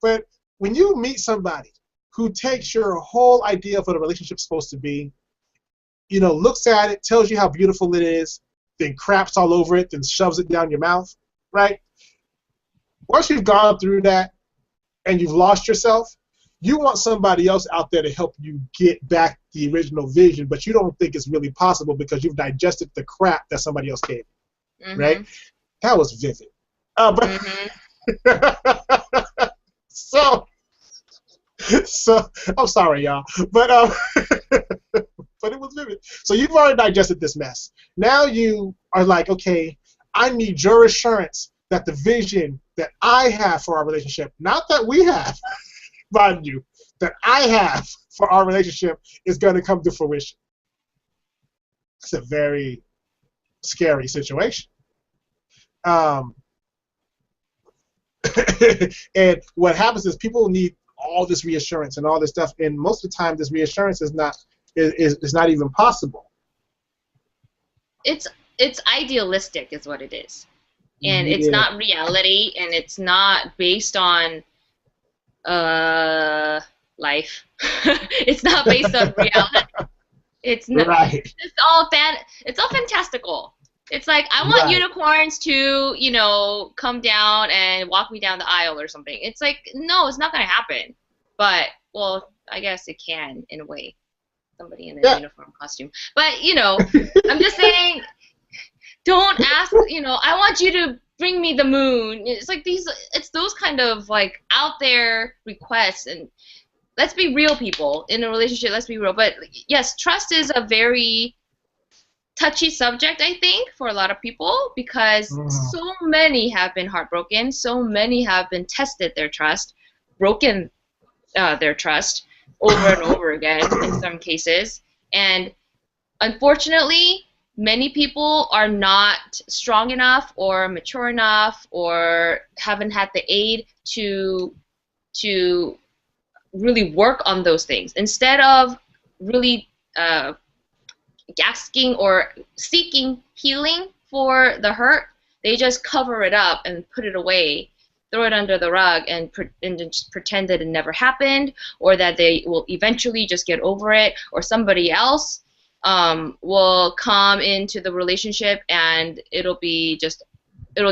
Speaker 1: but when you meet somebody who takes your whole idea of what a relationship's supposed to be, looks at it, tells you how beautiful it is, then craps all over it, then shoves it down your mouth, right? Once you've gone through that and you've lost yourself, you want somebody else out there to help you get back the original vision, but you don't think it's really possible because you've digested the crap that somebody else gave you, right?
Speaker 2: Mhm.
Speaker 1: That was vivid. But
Speaker 2: Mhm.
Speaker 1: so, so I'm sorry, y'all, but but it was vivid. So you've already digested this mess. Now you are like, okay, I need your assurance that the vision that I have for our relationship, not that we have, mind you, that I have for our relationship is going to come to fruition. It's a very scary situation. Um, and what happens is people need all this reassurance and all this stuff, and most of the time, this reassurance is not even possible.
Speaker 2: It's it's idealistic is what it is. And it's
Speaker 1: Yeah,
Speaker 2: not reality and it's not based on uh life. It's not based on reality. It's not
Speaker 1: right,
Speaker 2: it's all fantastical. It's like I want
Speaker 1: right.
Speaker 2: unicorns to, come down and walk me down the aisle or something. It's like no, it's not going to happen. But well, I guess it can in a way. Somebody in a
Speaker 1: Yeah,
Speaker 2: uniform costume. But, I'm just saying don't ask, I want you to bring me the moon. It's like it's those kind of like out there requests. And let's be real, people in a relationship. Let's be real. But yes, trust is a very touchy subject, I think, for a lot of people because
Speaker 1: mhm.
Speaker 2: so many have been heartbroken. So many have been tested their trust, broken their trust over and over again in some cases. And unfortunately, many people are not strong enough or mature enough or haven't had the aid to really work on those things. Instead of really asking or seeking healing for the hurt, they just cover it up and put it away, throw it under the rug, and just pretend that it never happened, or that they will eventually just get over it, or somebody else will come into the relationship and it'll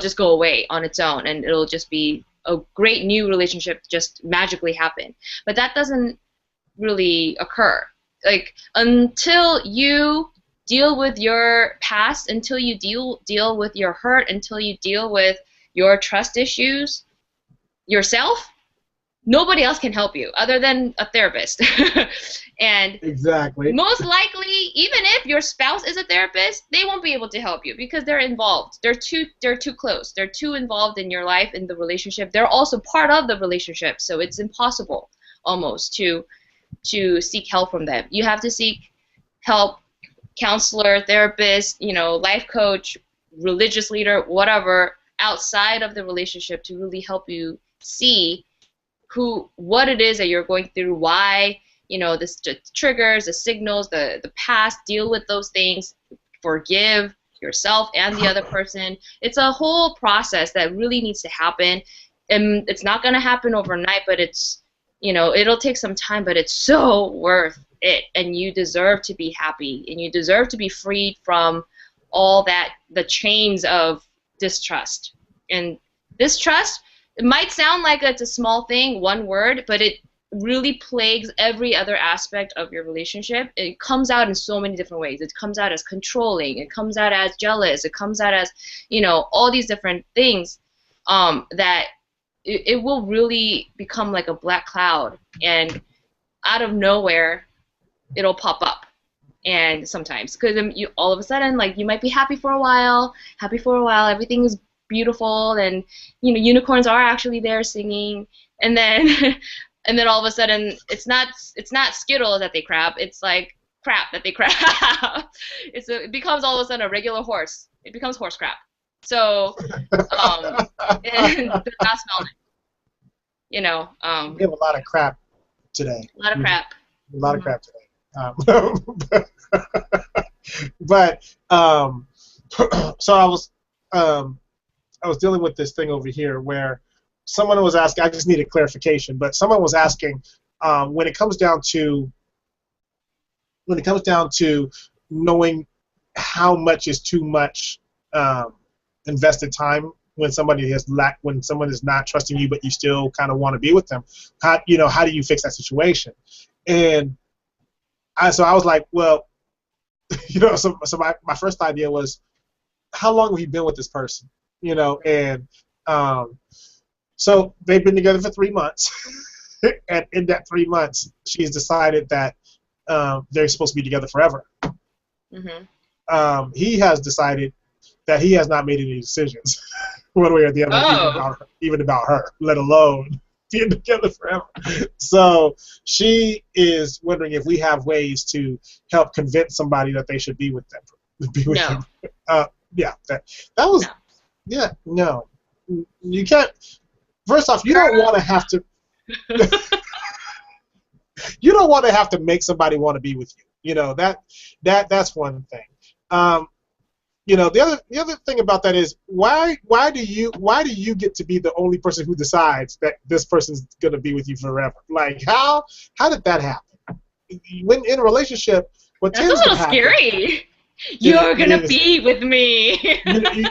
Speaker 2: just go away on its own, and it'll just be a great new relationship just magically happen. But that doesn't really occur. Like until you deal with your past, until you deal with your hurt, until you deal with your trust issues yourself, nobody else can help you other than a therapist. And
Speaker 1: Exactly.
Speaker 2: most likely, even if your spouse is a therapist, they won't be able to help you because they're involved. They're too close. They're too involved in your life, in the relationship. They're also part of the relationship, so it's impossible almost to seek help from them. You have to seek help, counselor, therapist, life coach, religious leader, whatever, outside of the relationship to really help you see what it is that you're going through, why, the triggers, the signals, the past, deal with those things, forgive yourself and the other person. It's a whole process that really needs to happen. And it's not going to happen overnight, but it'll take some time, but it's so worth it. And you deserve to be happy, and you deserve to be freed from all that, the chains of distrust. And distrust, it might sound like it's a small thing, one word, but really plagues every other aspect of your relationship. It comes out in so many different ways. It comes out as controlling. It comes out as jealous. It comes out as, all these different things, that it will really become like a black cloud, and out of nowhere, it'll pop up. And sometimes, because you all of a sudden, like, you might be happy for a while, everything is beautiful, and unicorns are actually there singing, and then and then all of a sudden it's not Skittles that they crap, it's like crap that they crap. It becomes all of a sudden a regular horse. It becomes horse crap. So and they're not smelling.
Speaker 1: We have a lot of crap today.
Speaker 2: A lot of crap.
Speaker 1: A lot of crap today. But so I was dealing with this thing over here where someone was asking. I just needed clarification, but someone was asking when it comes down to knowing how much is too much invested time when someone is not trusting you, but you still kind of want to be with them. How do you fix that situation? And so I was like, well, so my first idea was, how long have you been with this person? And so they've been together for 3 months, and in that 3 months, she's decided that they're supposed to be together forever.
Speaker 2: Mm-hmm.
Speaker 1: He has decided that he has not made any decisions, one way or the other, even about her, let alone being together forever. So she is wondering if we have ways to help convince somebody that they should be with them.
Speaker 2: No.
Speaker 1: Yeah, that was.
Speaker 2: No.
Speaker 1: Yeah, no, you can't. First off, you don't want to have to. You don't want to have to make somebody want to be with you. That's one thing. The other thing about that is why do you get to be the only person who decides that this person's gonna be with you forever? Like how did that happen? When in a relationship, what
Speaker 2: That's
Speaker 1: tends
Speaker 2: a little
Speaker 1: to happen,
Speaker 2: scary. You're gonna be with me.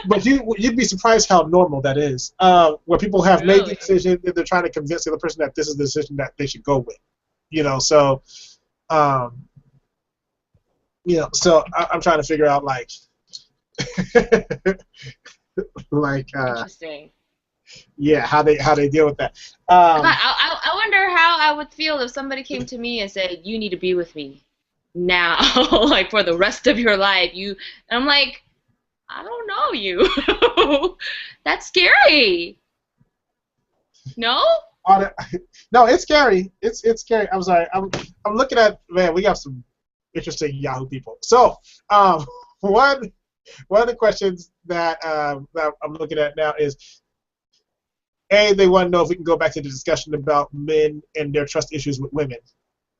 Speaker 1: But you'd be surprised how normal that is. Where people have made the decision and they're trying to convince the other person that this is the decision that they should go with. So I'm trying to figure out like
Speaker 2: Interesting.
Speaker 1: Yeah, how they deal with that.
Speaker 2: I wonder how I would feel if somebody came to me and said, "You need to be with me now, like for the rest of your life." And I'm like, I don't know you. That's scary. No?
Speaker 1: No, it's scary. It's scary. I'm sorry. I'm looking at, man. We got some interesting Yahoo people. So one of the questions that I'm looking at now is, they want to know if we can go back to the discussion about men and their trust issues with women.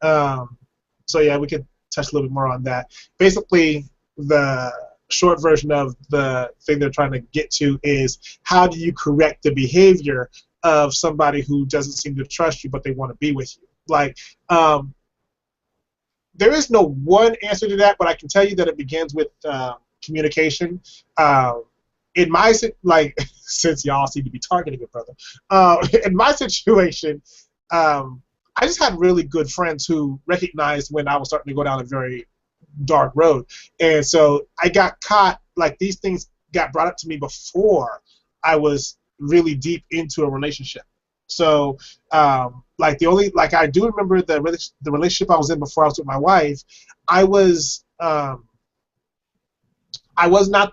Speaker 1: So yeah, we could touch a little bit more on that. Basically, the short version of the thing they're trying to get to is, how do you correct the behavior of somebody who doesn't seem to trust you but they want to be with you? Like, there is no one answer to that, but I can tell you that it begins with communication. In my since y'all seem to be targeting it, brother. In my situation, I just had really good friends who recognized when I was starting to go down a very dark road, and so I got caught. Like, these things got brought up to me before I was really deep into a relationship. So, I do remember the relationship I was in before I was with my wife. I was not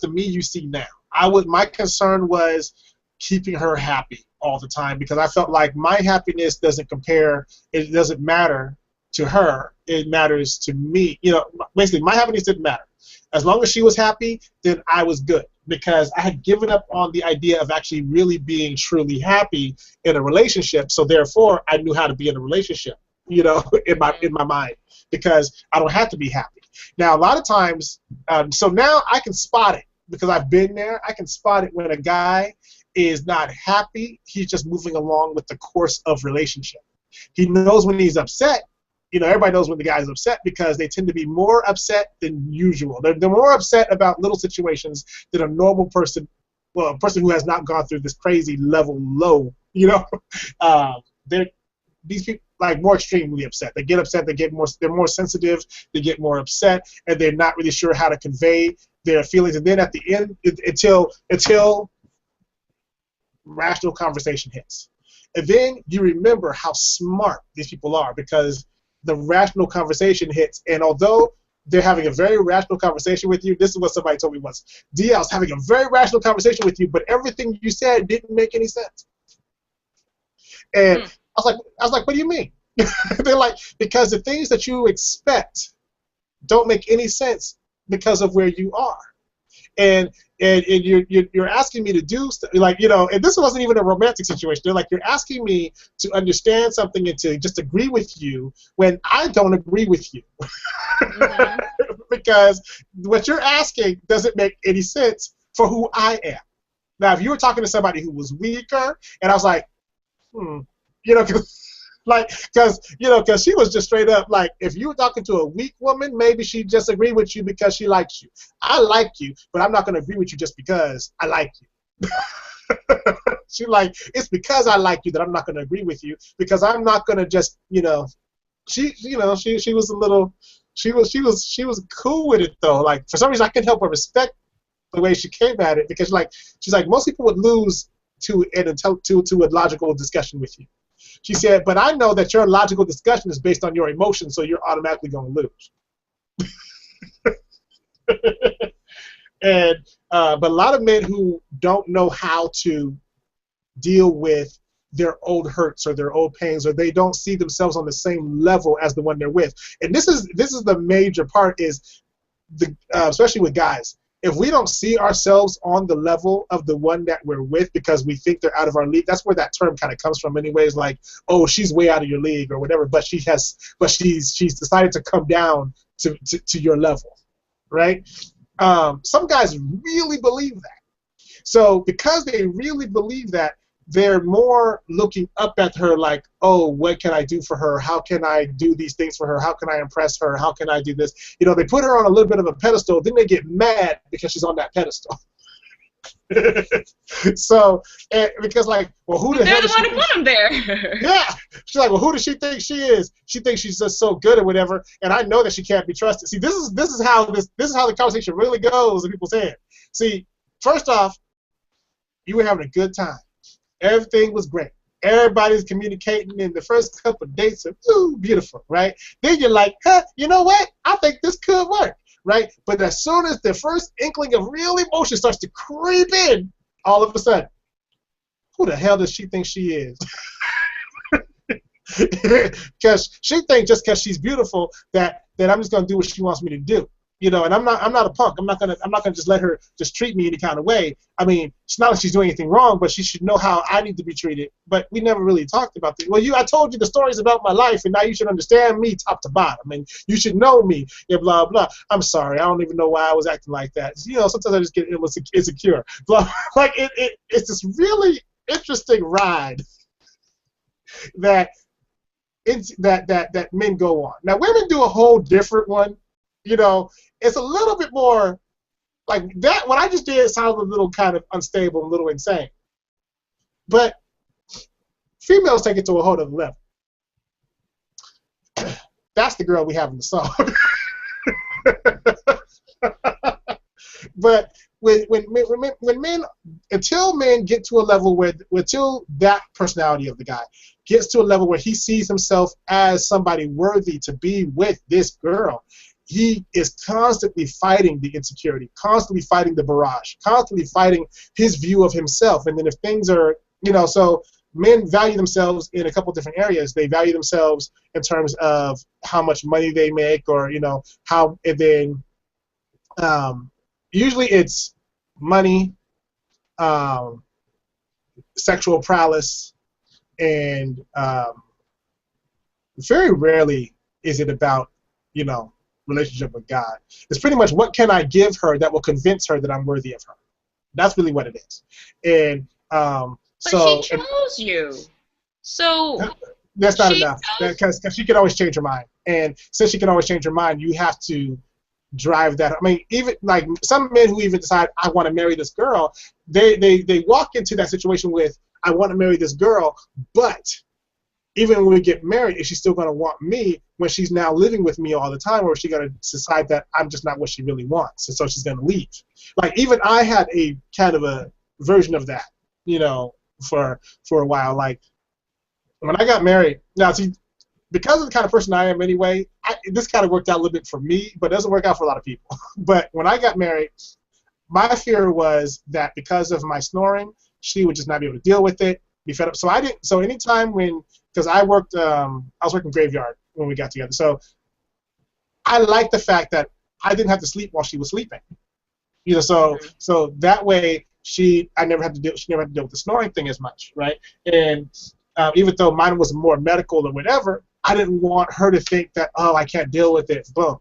Speaker 1: the me you see now. My concern was keeping her happy all the time, because I felt like my happiness doesn't matter to her. It matters to me. Basically, my happiness didn't matter. As long as she was happy, then I was good, because I had given up on the idea of actually really being truly happy in a relationship. So therefore, I knew how to be in a relationship, in my mind, because I don't have to be happy. Now, a lot of times, so now I can spot it, because I've been there. I can spot it when a guy is not happy. He's just moving along with the course of relationship. He knows when he's upset. Everybody knows when the guy is upset, because they tend to be more upset than usual. They're more upset about little situations than a normal person, well, a person who has not gone through this crazy level low. These people, like more extremely upset. They get upset. They're more sensitive. They get more upset, and they're not really sure how to convey their feelings. And then at the end, until rational conversation hits, and then you remember how smart these people are because the rational conversation hits, and although they're having a very rational conversation with you, this is what somebody told me once. DL's having a very rational conversation with you, but everything you said didn't make any sense. And I was like, what do you mean? They're like, because the things that you expect don't make any sense because of where you are. And you're asking me to do like, you know, and this wasn't even a romantic situation. They're like, you're asking me to understand something and to just agree with you when I don't agree with you. Mm-hmm. Because what you're asking doesn't make any sense for who I am. Now, if you were talking to somebody who was weaker, and I was like, you know, because she was just straight up like, if you were talking to a weak woman, maybe she'd just agree with you because she likes you. I like you, but I'm not going to agree with you just because I like you. She like, it's because I like you that I'm not going to agree with you, because I'm not going to just, you know, she was a little, she was cool with it though. Like, for some reason I couldn't help but respect the way she came at it, because she's like, most people would lose to a logical discussion with you. She said, but I know that your logical discussion is based on your emotions, so you're automatically going to lose. And but a lot of men who don't know how to deal with their old hurts or their old pains, or they don't see themselves on the same level as the one they're with. And this is the major part, is especially with guys. If we don't see ourselves on the level of the one that we're with because we think they're out of our league, that's where that term kind of comes from anyways, like, oh, she's way out of your league or whatever, but she's decided to come down to your level, right? Some guys really believe that. So because they really believe that, they're more looking up at her like, oh, what can I do for her? How can I do these things for her? How can I impress her? How can I do this? You know, they put her on a little bit of a pedestal, then they get mad because she's on that pedestal. So, because like, well, who the hell
Speaker 2: they're the one who put them there.
Speaker 1: Yeah. She's like, well, who does she think she is? She thinks she's just so good or whatever, and I know that she can't be trusted. See, this is how the conversation really goes in people's head. See, first off, you were having a good time. Everything was great. Everybody's communicating, and the first couple of dates are beautiful, right? Then you're like, you know what? I think this could work, right? But as soon as the first inkling of real emotion starts to creep in, all of a sudden, who the hell does she think she is? Because she thinks just because she's beautiful that I'm just gonna do what she wants me to do. You know, and I'm not a punk. I'm not gonna just let her just treat me any kind of way. I mean, it's not like she's doing anything wrong, but she should know how I need to be treated. But we never really talked about this. Well, I told you the stories about my life, and now you should understand me top to bottom, and you should know me. Yeah, blah blah. I'm sorry, I don't even know why I was acting like that. You know, sometimes I just get insecure. Blah. Like it's this really interesting ride that men go on. Now, women do a whole different one. You know, it's a little bit more like that. What I just did sounds a little kind of unstable, a little insane. But females take it to a whole other level. That's the girl we have in the song. But when men, until men get to a level until that personality of the guy gets to a level where he sees himself as somebody worthy to be with this girl, he is constantly fighting the insecurity, constantly fighting the barrage, constantly fighting his view of himself. And then if things are, you know, so men value themselves in a couple different areas. They value themselves in terms of how much money they make, or, you know, how, and then usually it's money, sexual prowess, and very rarely is it about, you know, relationship with God. It's pretty much, what can I give her that will convince her that I'm worthy of her? That's really what it is. And
Speaker 2: but she chose you. So
Speaker 1: that's not enough, because she can always change her mind. And since she can always change her mind, you have to drive that. I mean, even like some men who even decide, I want to marry this girl, they walk into that situation with, I want to marry this girl, but even when we get married, is she still going to want me when she's now living with me all the time, or is she going to decide that I'm just not what she really wants, and so she's going to leave? Like, even I had a kind of a version of that, you know, for a while. Like, when I got married, now see, because of the kind of person I am anyway, this kind of worked out a little bit for me, but it doesn't work out for a lot of people. But when I got married, my fear was that because of my snoring, she would just not be able to deal with it, be fed up. So I didn't. So anytime because I worked, I was working graveyard when we got together. So I liked the fact that I didn't have to sleep while she was sleeping. You know, so that way she never had to deal with the snoring thing as much, right? And even though mine was more medical or whatever, I didn't want her to think that, oh, I can't deal with it, boom,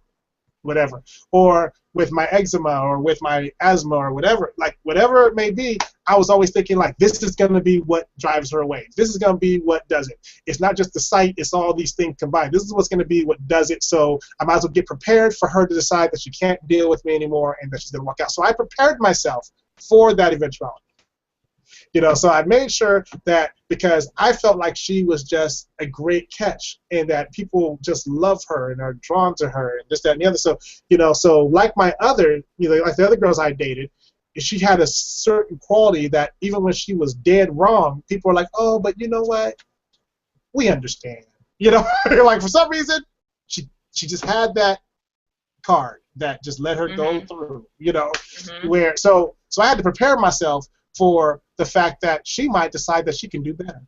Speaker 1: whatever. Or with my eczema or with my asthma or whatever, like whatever it may be, I was always thinking like, this is going to be what drives her away. This is going to be what does it. It's not just the sight, it's all these things combined. This is what's going to be what does it. So I might as well get prepared for her to decide that she can't deal with me anymore and that she's going to walk out. So I prepared myself for that eventuality. You know, so I made sure that, because I felt like she was just a great catch and that people just love her and are drawn to her and this, that, and the other. So, you know, so like my other, you know, like the other girls I dated, she had a certain quality that even when she was dead wrong, people were like, oh, but you know what? We understand. You know, like for some reason, she just had that card that just let her go through, you know, where, so I had to prepare myself for the fact that she might decide that she can do better.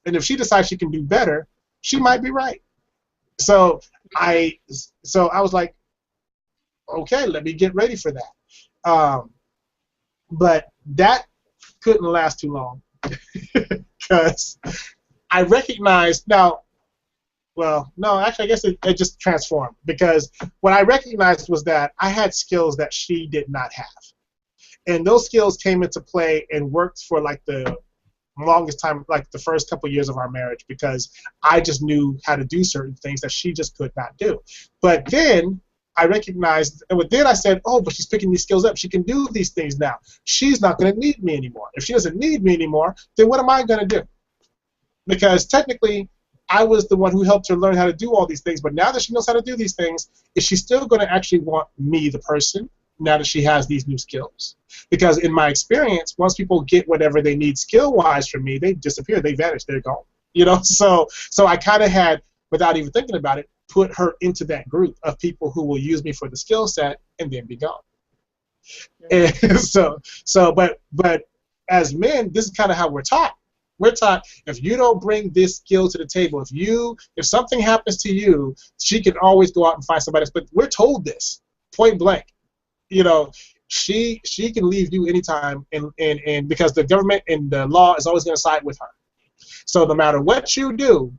Speaker 1: And if she decides she can do better, she might be right. So I was like, okay, let me get ready for that. But that couldn't last too long because I recognized now, well, no, actually, I guess it just transformed, because what I recognized was that I had skills that she did not have. And those skills came into play and worked for like the longest time, like the first couple years of our marriage, because I just knew how to do certain things that she just could not do. But then I recognized, and then I said, oh, but she's picking these skills up. She can do these things now. She's not going to need me anymore. If she doesn't need me anymore, then what am I going to do? Because technically, I was the one who helped her learn how to do all these things. But now that she knows how to do these things, is she still going to actually want me, the person, now that she has these new skills? Because in my experience, once people get whatever they need skill-wise from me, they disappear, they vanish, they're gone. You know, so I kind of had, without even thinking about it, put her into that group of people who will use me for the skill set and then be gone. And but as men, this is kind of how we're taught. We're taught, if you don't bring this skill to the table, if something happens to you, she can always go out and find somebody else. But we're told this point blank. You know, she can leave you anytime, and because the government and the law is always going to side with her. So no matter what you do,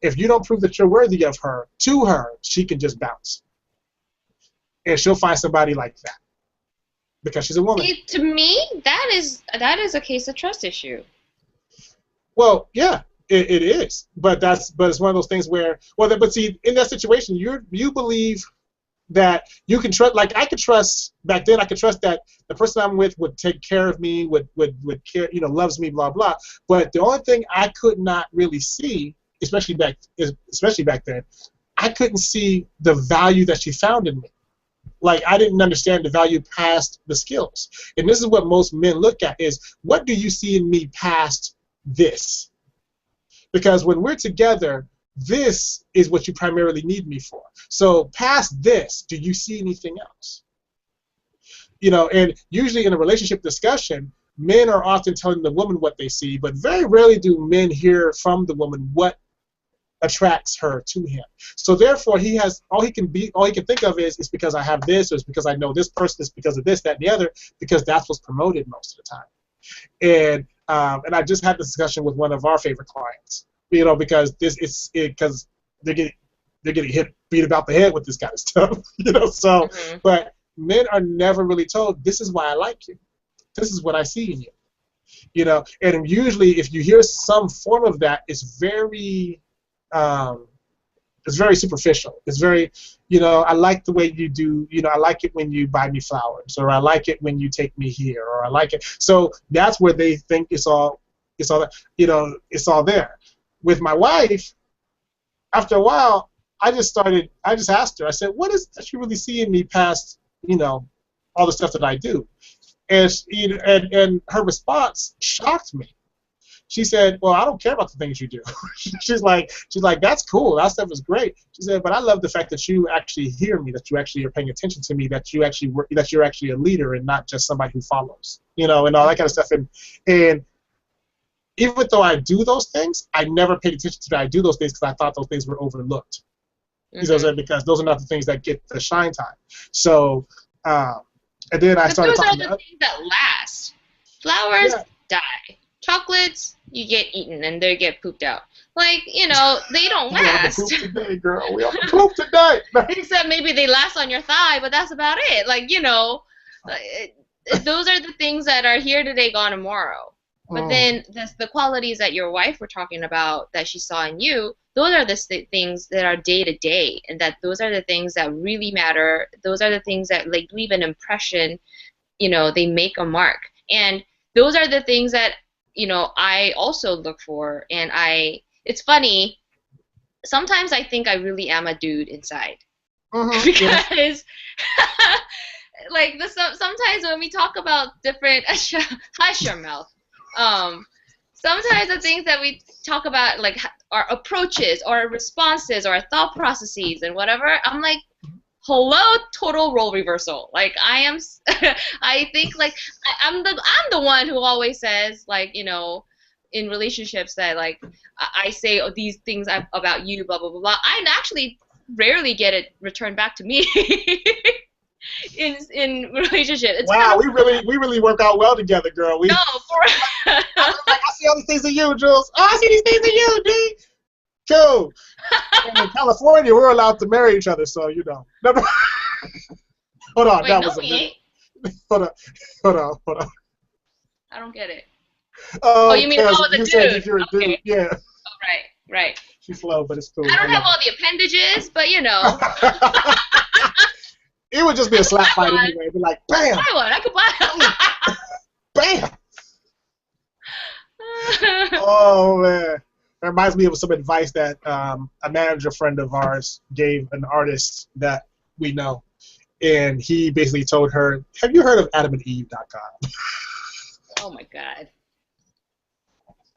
Speaker 1: if you don't prove that you're worthy of her, to her, she can just bounce. And she'll find somebody like that. Because she's a woman.
Speaker 2: See, to me, that is a case of trust issue.
Speaker 1: Well, yeah, it is. But it's one of those things where, but see, in that situation, you believe that you can trust, like I could trust, back then I could trust that the person I'm with would take care of me, would care, you know, loves me, blah, blah. But the only thing I could not really see, especially back then, I couldn't see the value that she found in me. Like, I didn't understand the value past the skills. And this is what most men look at, is what do you see in me past this? Because when we're together, this is what you primarily need me for. So past this, do you see anything else? You know, and usually in a relationship discussion, men are often telling the woman what they see, but very rarely do men hear from the woman what attracts her to him. So therefore, all he can think of is, it's because I have this, or it's because I know this person, it's because of this, that, and the other, because that's what's promoted most of the time. And I just had this discussion with one of our favorite clients. You know, because because they're getting beat about the head with this kind of stuff. You know, so but men are never really told, this is why I like you. This is what I see in you. You know, and usually if you hear some form of that, it's very superficial. It's very, you know, I like the way you do, you know, I like it when you buy me flowers, or I like it when you take me here, or I like it. So that's where they think it's all that, you know, it's all there. with my wife, after a while, I just asked her, I said, what is that you really see in me past, all the stuff that I do? And, and her response shocked me. She said, well, I don't care about the things you do. she's like, that's cool. That stuff is great. She said, but I love the fact that you actually hear me, that you actually are paying attention to me, that you actually work, that you're actually a leader and not just somebody who follows, and all that kind of stuff. And even though I do those things, I never paid attention to that. I do those things because I thought those things were overlooked. Mm-hmm. Because those are not the things that get the shine time. So, and then I started talking
Speaker 2: about. Those are the things that last. Flowers die. Chocolates, you get eaten and they get pooped out. Like, they don't last.
Speaker 1: We have to poop today, girl. We have to poop today.
Speaker 2: Except maybe they last on your thigh, but that's about it. Like, those are the things that are here today, gone tomorrow. But then the qualities that your wife were talking about that she saw in you, those are the things that are day to day, and that those are the things that really matter. Those are the things that leave an impression. They make a mark, and those are the things that I also look for. And it's funny. Sometimes I think I really am a dude inside, because sometimes when we talk about different, hush your mouth. Sometimes the things that we talk about, like our approaches or our responses or our thought processes and whatever, I'm like, hello, total role reversal. Like I think like I'm the one who always says, like, in relationships that like I say these things about you, blah blah blah blah. I actually rarely get it returned back to me. in relationship. It's
Speaker 1: wow, we really work out well together, girl.
Speaker 2: No,
Speaker 1: I see all these things in you, Jules. Oh, I see these things in you, D. Cool. And in California, we're allowed to marry each other, so Never. Hold on,
Speaker 2: wait,
Speaker 1: that
Speaker 2: no,
Speaker 1: was a
Speaker 2: we
Speaker 1: minute. Hold on.
Speaker 2: I don't get it. Oh, you mean if I was a dude?
Speaker 1: Said that you're a dude. Yeah.
Speaker 2: Oh, right.
Speaker 1: She's slow, but it's cool.
Speaker 2: I don't have all the appendages, but
Speaker 1: It would just be a slap fight anyway. It'd be like, bam!
Speaker 2: Buy one. I could buy
Speaker 1: Bam! Oh, man. That reminds me of some advice that a manager friend of ours gave an artist that we know. And he basically told her, have you heard of AdamandEve.com?
Speaker 2: Oh, my God.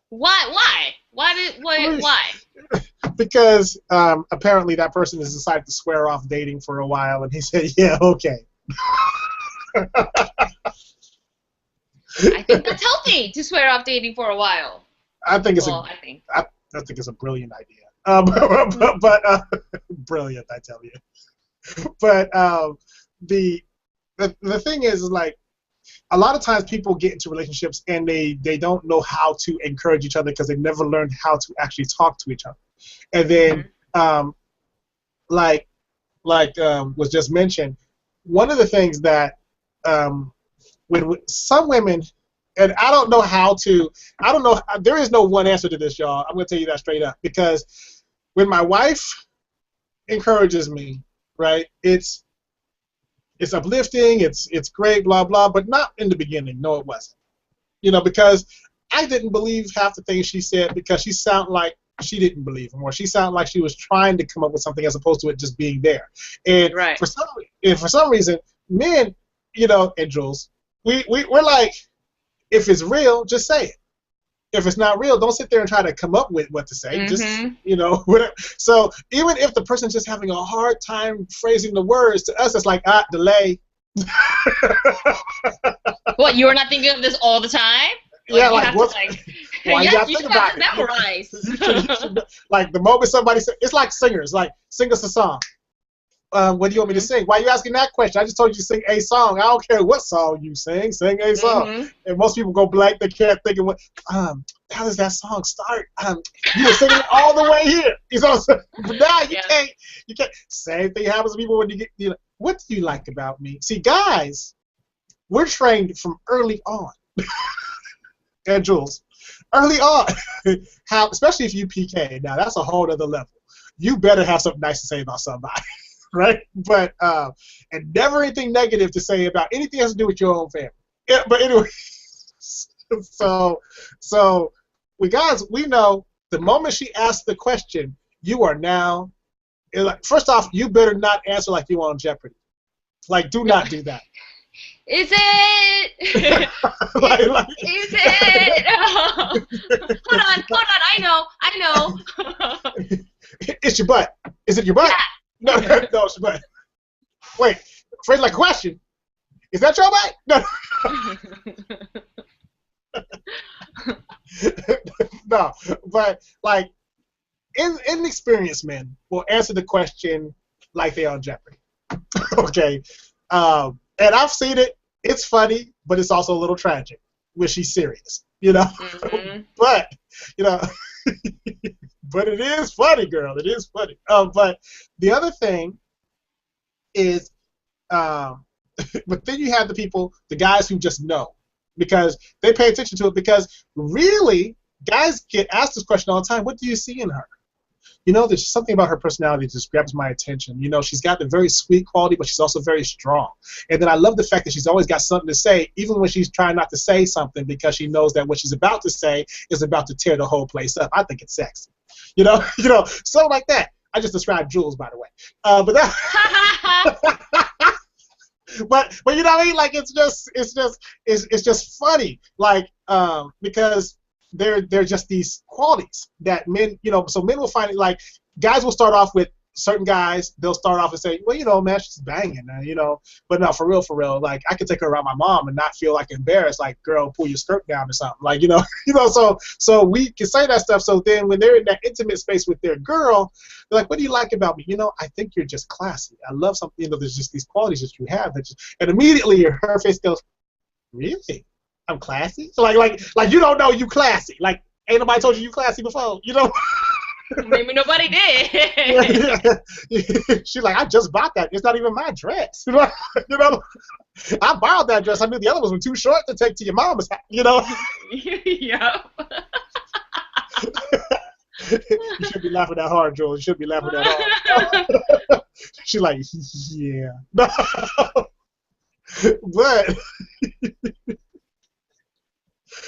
Speaker 2: Why? Why?
Speaker 1: Because apparently that person has decided to swear off dating for a while, and he said, yeah, okay.
Speaker 2: I think that's healthy to swear off dating for a while.
Speaker 1: I think it's a brilliant idea. But brilliant, I tell you. But the thing is like, a lot of times people get into relationships and they don't know how to encourage each other because they never learned how to actually talk to each other. And then, like was just mentioned, one of the things that when some women, and I don't know, there is no one answer to this, y'all. I'm going to tell you that straight up. Because when my wife encourages me, right, it's uplifting, it's great, blah, blah, but not in the beginning. No, it wasn't. Because I didn't believe half the things she said because she sounded like she didn't believe them, or she sounded like she was trying to come up with something as opposed to it just being there. And for some reason, men, and Jules, we're like, if it's real, just say it. If it's not real, don't sit there and try to come up with what to say. Mm-hmm. Just, whatever. So even if the person's just having a hard time phrasing the words, to us, it's like, delay. What,
Speaker 2: you are not thinking of this all the time?
Speaker 1: Yeah, like, why you gotta think about it?
Speaker 2: Memorize.
Speaker 1: Like, the moment somebody says, it's like singers, like, sing us a song. What do you want me to sing? Why are you asking that question? I just told you to sing a song. I don't care what song you sing. Sing a song. Mm-hmm. And most people go blank. They can't think of what. How does that song start? You were singing it all the way here. But now you can't. You can't. Same thing happens to people when you get. What do you like about me? See, guys, we're trained from early on. And Jules, early on, how, especially if you PK. Now that's a whole other level. You better have something nice to say about somebody. Right, but and never anything negative to say about anything that has to do with your own family. Yeah, but anyway, so we know The moment she asks the question, you are now, first off, you better not answer like you on Jeopardy. Like, do not do that.
Speaker 2: Is it? Is it? Hold on. I know.
Speaker 1: It's your butt. Is it your butt?
Speaker 2: Yeah.
Speaker 1: No, it's your butt. Wait, phrase like a question. Is that your butt? No. No, but like inexperienced men will answer the question like they on Jeopardy. Okay, and I've seen it. It's funny, but it's also a little tragic when she's serious, you know. Mm-hmm. But you know, but it is funny, girl. It is funny. But the other thing is, but then you have the people, the guys who just know, because they pay attention to it. Because really, guys get asked this question all the time. What do you see in her? You know, there's something about her personality that just grabs my attention. You know, she's got the very sweet quality, but she's also very strong. And then I love the fact that she's always got something to say, even when she's trying not to say something, because she knows that what she's about to say is about to tear the whole place up. I think it's sexy. You know, something like that. I just described Jules, by the way. But that. but you know what I mean? Like it's just funny. Like because they're just these qualities that men, you know, so men will find it, like guys will start off with certain guys, they'll start off and say, well, you know, man, she's banging, you know, but no, for real, like I could take her around my mom and not feel like embarrassed, like, girl, pull your skirt down or something, like, you know, so we can say that stuff. So then when they're in that intimate space with their girl, they're like, what do you like about me? You know, I think you're just classy. I love something, you know, there's just these qualities that you have that just, and immediately her face goes, really? I'm classy? So like you don't know you classy. Like, ain't nobody told you classy before, you know?
Speaker 2: Maybe nobody did.
Speaker 1: She's like, I just bought that. It's not even my dress. You know, I borrowed that dress. I knew the other ones were too short to take to your mama's house, you know?
Speaker 2: Yep.
Speaker 1: You should be laughing that hard, Joel. You should be laughing that hard. She's like, yeah. But...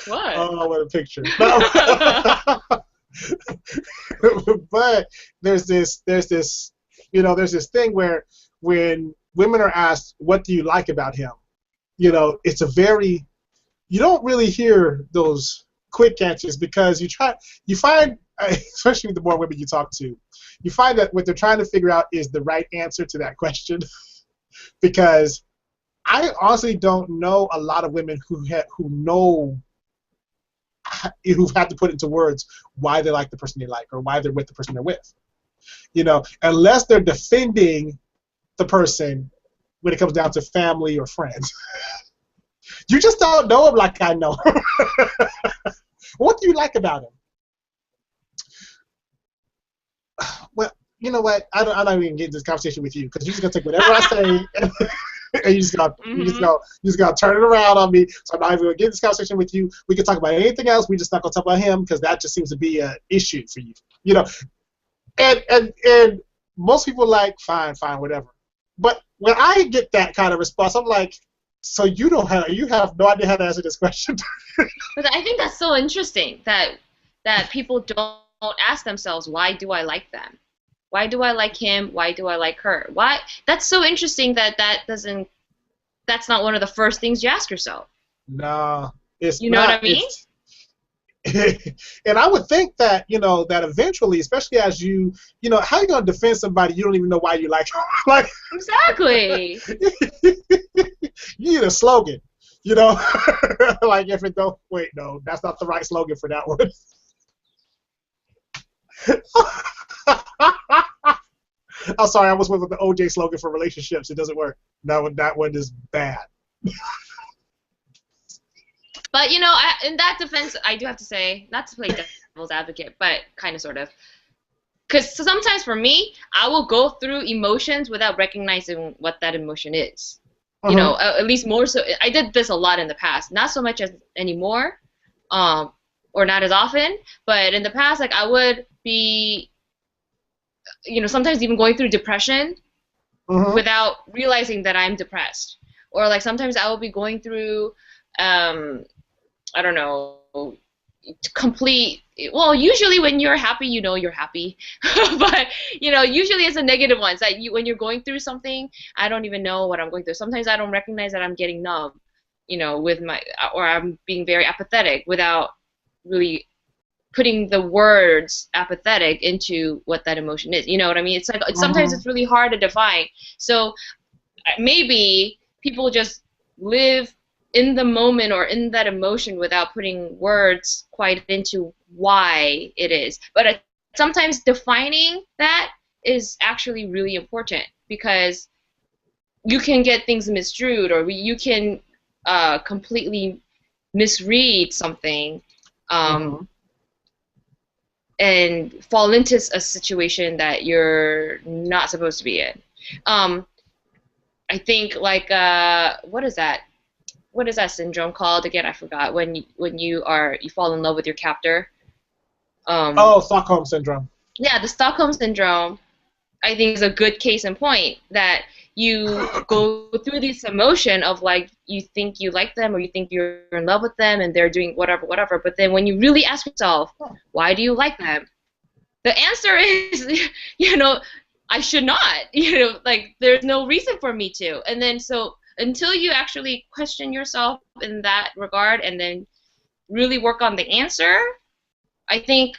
Speaker 2: What?
Speaker 1: Oh, what a picture. But there's this, you know, there's this thing where when women are asked, what do you like about him? You know, it's a very, you don't really hear those quick answers, because you find, especially the more women you talk to, you find that what they're trying to figure out is the right answer to that question. Because I honestly don't know a lot of women who've had to put into words why they like the person they like or why they're with the person they're with. You know, unless they're defending the person when it comes down to family or friends. You just don't know him like I know him. What do you like about him? Well, you know what? I'm not even getting this conversation with you, because you're just gonna take whatever I say and you just gonna turn it around on me. So I'm not even gonna get this conversation with you. We can talk about anything else. We're just not gonna talk about him, because that just seems to be an issue for you. You know, and most people are like, fine, whatever. But when I get that kind of response, I'm like, so you have no idea how to answer this question.
Speaker 2: But I think that's so interesting that people don't ask themselves, why do I like them? Why do I like him? Why do I like her? Why? That's so interesting that's not one of the first things you ask yourself.
Speaker 1: No, it's
Speaker 2: You know
Speaker 1: not,
Speaker 2: what I mean?
Speaker 1: And I would think that, you know, that eventually, especially as you know, how are you going to defend somebody you don't even know why you like them? Like,
Speaker 2: exactly.
Speaker 1: You need a slogan, you know? Like, if it don't, wait, no, that's not the right slogan for that one. I'm sorry, I was with the OJ slogan for relationships. It doesn't work. That one is bad.
Speaker 2: But, you know, in that defense, I do have to say, not to play devil's advocate, but kind of sort of. Because sometimes for me, I will go through emotions without recognizing what that emotion is. You know, at least more so. I did this a lot in the past. Not so much as anymore, or not as often. But in the past, like, I would be, you know, sometimes even going through depression without realizing that I'm depressed. Or, like, sometimes I will be going through... I don't know, complete. Well, usually when you're happy, you know you're happy, but usually it's the negative ones that when you're going through something. I don't even know what I'm going through. Sometimes I don't recognize that I'm getting numb, with my, or I'm being very apathetic without really putting the words apathetic into what that emotion is. You know what I mean? It's like sometimes it's really hard to define. So maybe people just live in the moment or in that emotion without putting words quite into why it is. But sometimes defining that is actually really important, because you can get things misconstrued, or you can completely misread something and fall into a situation that you're not supposed to be in. I think, like, what is that? What is that syndrome called again? I forgot. When you fall in love with your captor.
Speaker 1: Stockholm syndrome.
Speaker 2: Yeah, the Stockholm syndrome, I think, is a good case in point, that you go through this emotion of, like, you think you like them, or you think you're in love with them, and they're doing whatever, but then when you really ask yourself, why do you like them? The answer is, I should not. Like, there's no reason for me to. And then, so until you actually question yourself in that regard and then really work on the answer, I think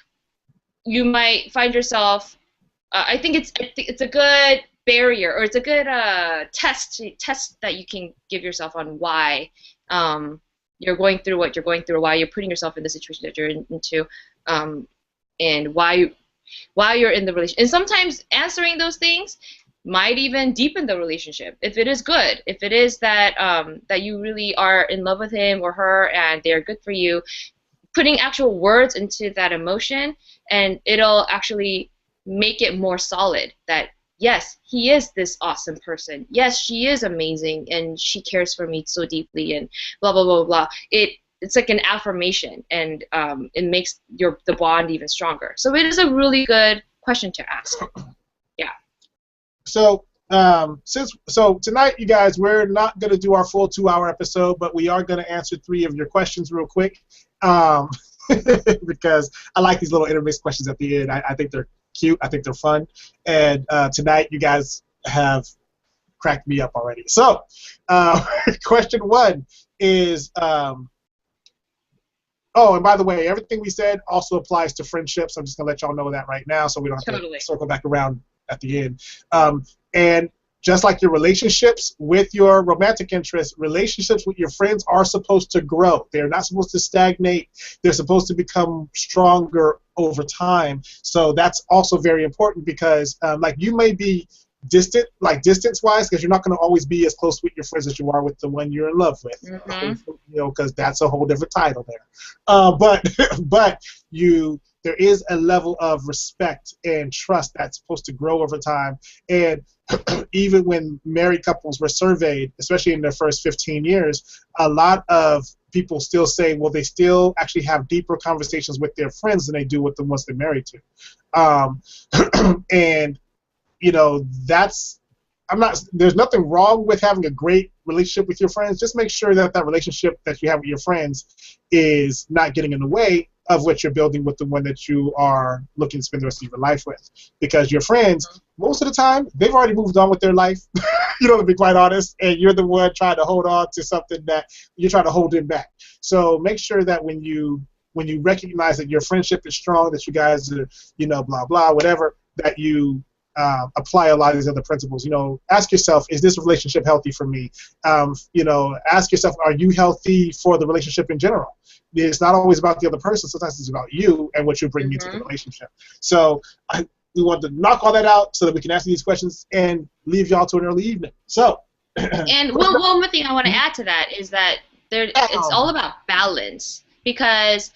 Speaker 2: you might find yourself. I think it's a good barrier, or it's a good test that you can give yourself on why you're going through what you're going through, or why you're putting yourself in the situation that you're into, and why you're in the relationship. And sometimes answering those things might even deepen the relationship, if it is good, if it is that that you really are in love with him or her and they're good for you. Putting actual words into that emotion, and it'll actually make it more solid that, yes, he is this awesome person. Yes, she is amazing, and she cares for me so deeply, and blah, blah, blah, blah. It's like an affirmation, and it makes the bond even stronger. So it is a really good question to ask. Yeah.
Speaker 1: So tonight, you guys, we're not going to do our full 2-hour episode, but we are going to answer 3 of your questions real quick, because I like these little intermixed questions at the end. I think they're cute. I think they're fun. And tonight, you guys have cracked me up already. So question 1 is, and by the way, everything we said also applies to friendships. I'm just going to let y'all know that right now, so we don't have to circle back around at the end. And just like your relationships with your romantic interests, relationships with your friends are supposed to grow. They're not supposed to stagnate. They're supposed to become stronger over time. So that's also very important, because like, you may be distant, like distance-wise, because you're not going to always be as close with your friends as you are with the one you're in love with. Because that's a whole different title there. But there is a level of respect and trust that's supposed to grow over time. And even when married couples were surveyed, especially in their first 15 years, a lot of people still say, well, they still actually have deeper conversations with their friends than they do with the ones they're married to. And there's nothing wrong with having a great relationship with your friends. Just make sure that relationship that you have with your friends is not getting in the way of what you're building with the one that you are looking to spend the rest of your life with. Because your friends, most of the time, they've already moved on with their life, to be quite honest, and you're the one trying to hold on to something that you're trying to hold them back. So make sure that when you recognize that your friendship is strong, that you guys are, blah, blah, whatever, that you apply a lot of these other principles. Ask yourself, is this relationship healthy for me? Ask yourself, are you healthy for the relationship in general? It's not always about the other person. Sometimes it's about you and what you bring into the relationship. So we want to knock all that out so that we can answer these questions and leave y'all to an early evening. So.
Speaker 2: And one more thing I want to add to that is that it's all about balance, because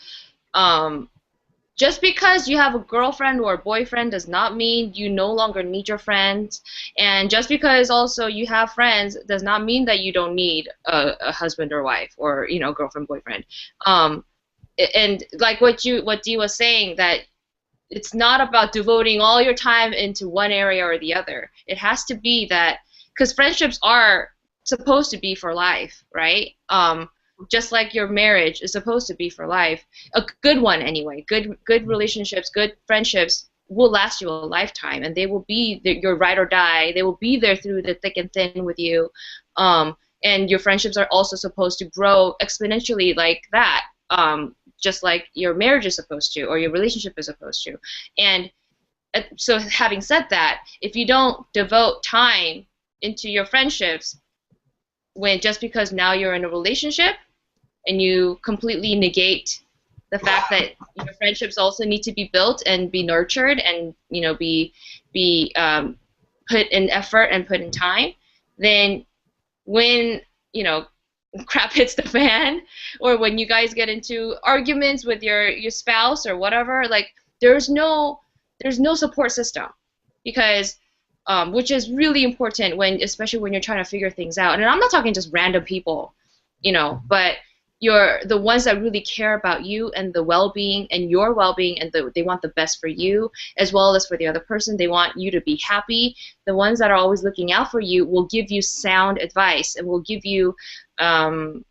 Speaker 2: just because you have a girlfriend or a boyfriend does not mean you no longer need your friends. And just because also you have friends does not mean that you don't need a husband or wife, or girlfriend, boyfriend. And like what Dee was saying, that it's not about devoting all your time into one area or the other. It has to be that, because friendships are supposed to be for life, right? just like your marriage is supposed to be for life, a good one anyway, good relationships, good friendships will last you a lifetime, and they will be your ride or die. They will be there through the thick and thin with you. And your friendships are also supposed to grow exponentially like that, just like your marriage is supposed to, or your relationship is supposed to. And so having said that, if you don't devote time into your friendships, just because now you're in a relationship, and you completely negate the fact that your friendships also need to be built and be nurtured, and be put in effort and put in time, then when crap hits the fan, or when you guys get into arguments with your spouse or whatever, like there's no support system, because which is really important especially when you're trying to figure things out. And I'm not talking just random people, but the ones that really care about you and the well-being and your well-being, and they want the best for you as well as for the other person. They want you to be happy. The ones that are always looking out for you will give you sound advice, and will give you, their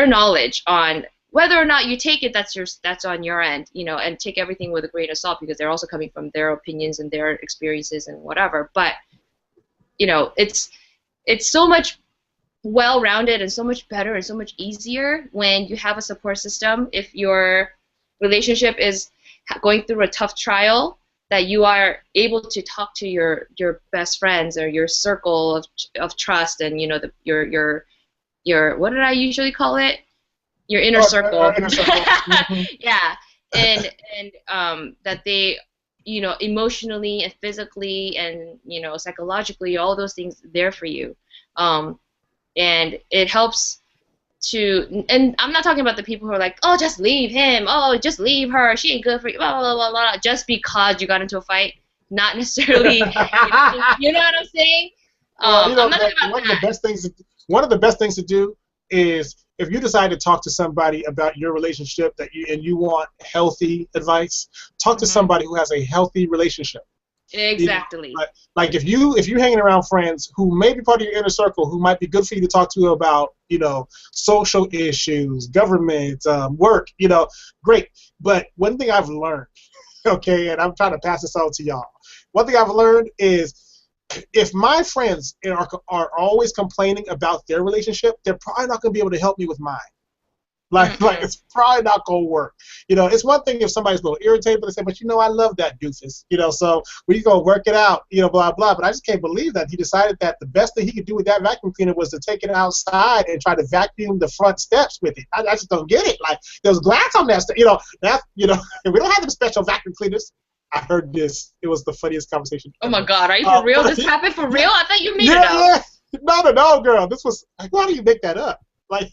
Speaker 2: knowledge on whether or not you take it. That's on your end, and take everything with a grain of salt, because they're also coming from their opinions and their experiences and whatever. But it's so much well-rounded and so much better and so much easier when you have a support system. If your relationship is going through a tough trial, that you are able to talk to your best friends or your circle of trust, and your what did I usually call it? Your inner circle.
Speaker 1: Inner circle. Mm-hmm.
Speaker 2: Yeah, and that they emotionally and physically and psychologically, all those things there for you. And it helps to, and I'm not talking about the people who are like, oh, just leave him, oh, just leave her, she ain't good for you, blah, blah, blah, blah, just because you got into a fight. Not necessarily, you know what I'm saying?
Speaker 1: Well,
Speaker 2: I'm not talking about
Speaker 1: one of the best things to do is, if you decide to talk to somebody about your relationship and you want healthy advice, talk to somebody who has a healthy relationship.
Speaker 2: Exactly.
Speaker 1: Like if you're hanging around friends who may be part of your inner circle, who might be good for you to talk to about, social issues, government, work, great. But one thing I've learned, okay, and I'm trying to pass this on to y'all. One thing I've learned is, if my friends are always complaining about their relationship, they're probably not going to be able to help me with mine. Like it's probably not going to work. It's one thing if somebody's a little irritated, but they say, but I love that doofus. So we go work it out, blah, blah. But I just can't believe that he decided that the best thing he could do with that vacuum cleaner was to take it outside and try to vacuum the front steps with it. I just don't get it. Like, there's glass on that stuff. We don't have them special vacuum cleaners. I heard this. It was the funniest conversation
Speaker 2: ever. Oh my God, are you for real? This happened for real? I thought you made it up.
Speaker 1: Yeah. No, girl. This was, why do you make that up? Like,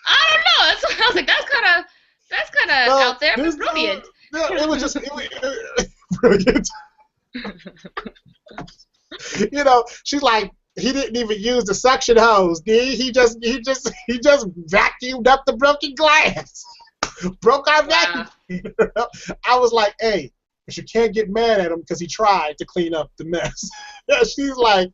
Speaker 2: I don't know. I was like, that's kind of out there, but brilliant.
Speaker 1: It was just brilliant. She's like, he didn't even use the suction hose, did he? He just vacuumed up the broken glass. Broke our vacuum. I was like, hey, but you can't get mad at him because he tried to clean up the mess. She's like,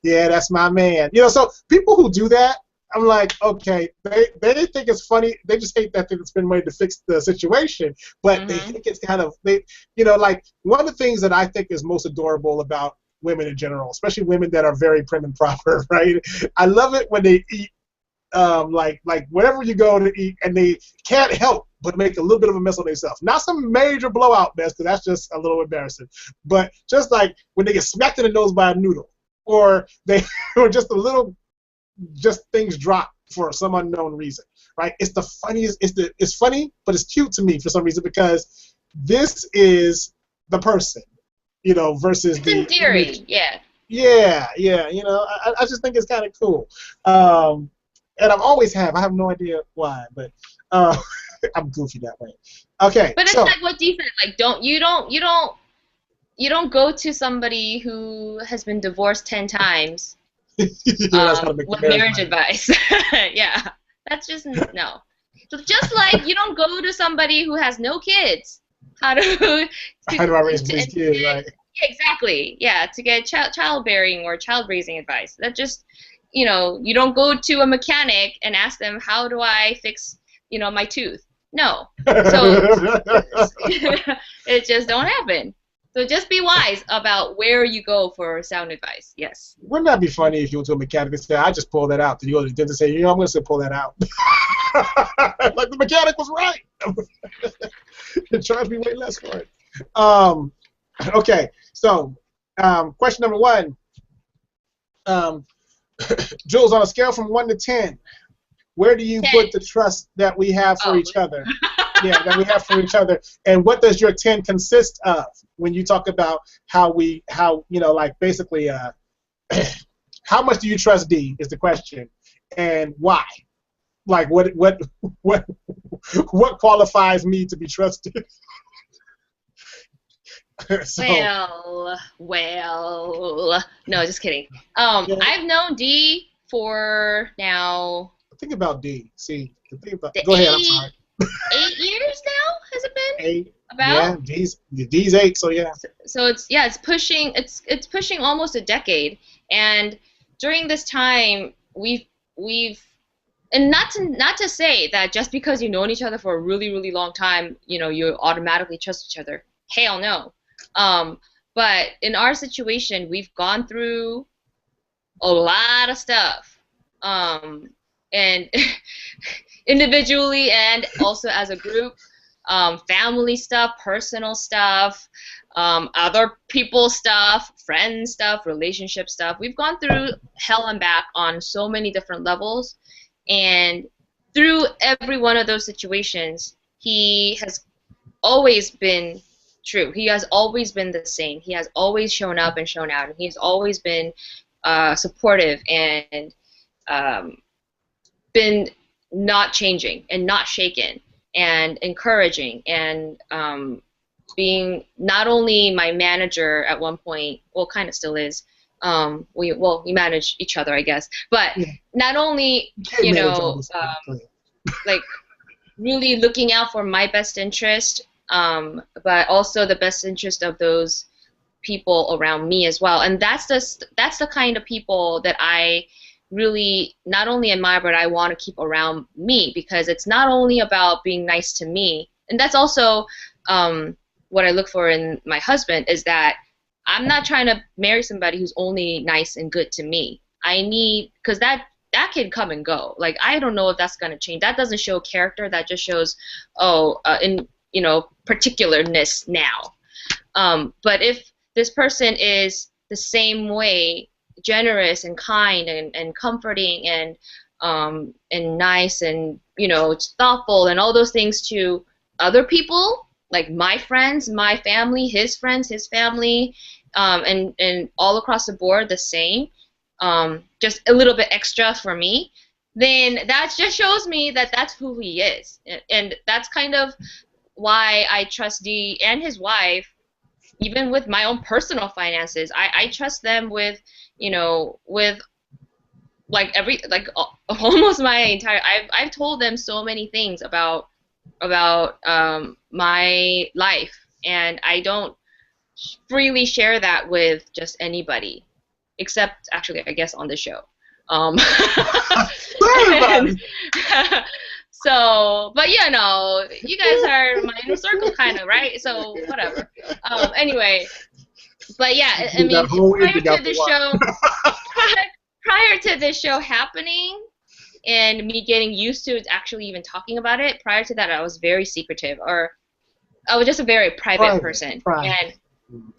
Speaker 1: yeah, that's my man. So people who do that, I'm like, okay, they think it's funny. They just hate that it's been made to fix the situation, but they think it's kind of, like, one of the things that I think is most adorable about women in general, especially women that are very prim and proper, right? I love it when they eat, like wherever you go to eat, and they can't help but make a little bit of a mess on themselves. Not some major blowout mess, because that's just a little embarrassing, but just like when they get smacked in the nose by a noodle, or or just a little, just things drop for some unknown reason, right? It's the funniest. It's funny, but it's cute to me for some reason, because this is the person, versus
Speaker 2: it's in theory, image.
Speaker 1: Yeah. I just think it's kind of cool, and I've always have. I have no idea why, but I'm goofy that way. Okay,
Speaker 2: but it's like what Dee said. Like, you don't go to somebody who has been divorced 10 times. With marriage advice. Yeah, that's just no. So just like you don't go to somebody who has no kids, how do I raise these kids, right? Yeah, exactly. Yeah, to get childbearing or child raising advice. That just, you don't go to a mechanic and ask them, how do I fix, my tooth? No. So it just don't happen. So just be wise about where you go for sound advice. Yes.
Speaker 1: Wouldn't that be funny if you went to a mechanic and said, I just pulled that out? Then you go to the dentist and say, I'm going to pull that out. Like the mechanic was right. It charged me way less for it. Okay, so question number one. Jules, on a scale from 1 to 10, where do you
Speaker 2: 10.
Speaker 1: put the trust that we have for each other? Yeah, that we have for each other. And what does your 10 consist of when you talk about how like basically, how much do you trust D is the question, and why? Like what qualifies me to be trusted?
Speaker 2: So, well, no, just kidding. I've known D for now.
Speaker 1: Think about D. See, go ahead. I'm sorry.
Speaker 2: 8 years now, has it been?
Speaker 1: 8.
Speaker 2: About?
Speaker 1: Yeah, D's 8. So yeah.
Speaker 2: So it's pushing almost a decade, and during this time we've and not to say that just because you've known each other for a really, really long time, you automatically trust each other. Hell no. But in our situation, we've gone through a lot of stuff, and individually and also as a group, family stuff, personal stuff, other people's stuff, friends stuff, relationship stuff. We've gone through hell and back on so many different levels, and through every one of those situations, he has always been true. He has always been the same. He has always shown up and shown out, and he's always been supportive and been not changing and not shaken and encouraging and being not only my manager at one point, well, kind of still is. We manage each other, I guess, but not only like really looking out for my best interest, but also the best interest of those people around me as well. And that's the kind of people that I really not only admire, but I want to keep around me, because it's not only about being nice to me, and that's also what I look for in my husband, is that I'm not trying to marry somebody who's only nice and good to me. I need, because that can come and go. Like, I don't know if that's going to change. That doesn't show character. That just shows, particularness now. But if this person is the same way, generous and kind and comforting and nice and thoughtful and all those things to other people, like my friends, my family, his friends, his family, and all across the board the same, just a little bit extra for me, then that just shows me that that's who he is. And that's kind of why I trust D and his wife, even with my own personal finances. I trust them with almost my entire. I've told them so many things about my life, and I don't freely share that with just anybody, except actually I guess on the show. So, but you guys are my inner circle, kind of, right? So whatever. Anyway, but yeah, I mean, prior to this show happening, and me getting used to actually even talking about it, prior to that, I was very secretive, or I was just a very private person. And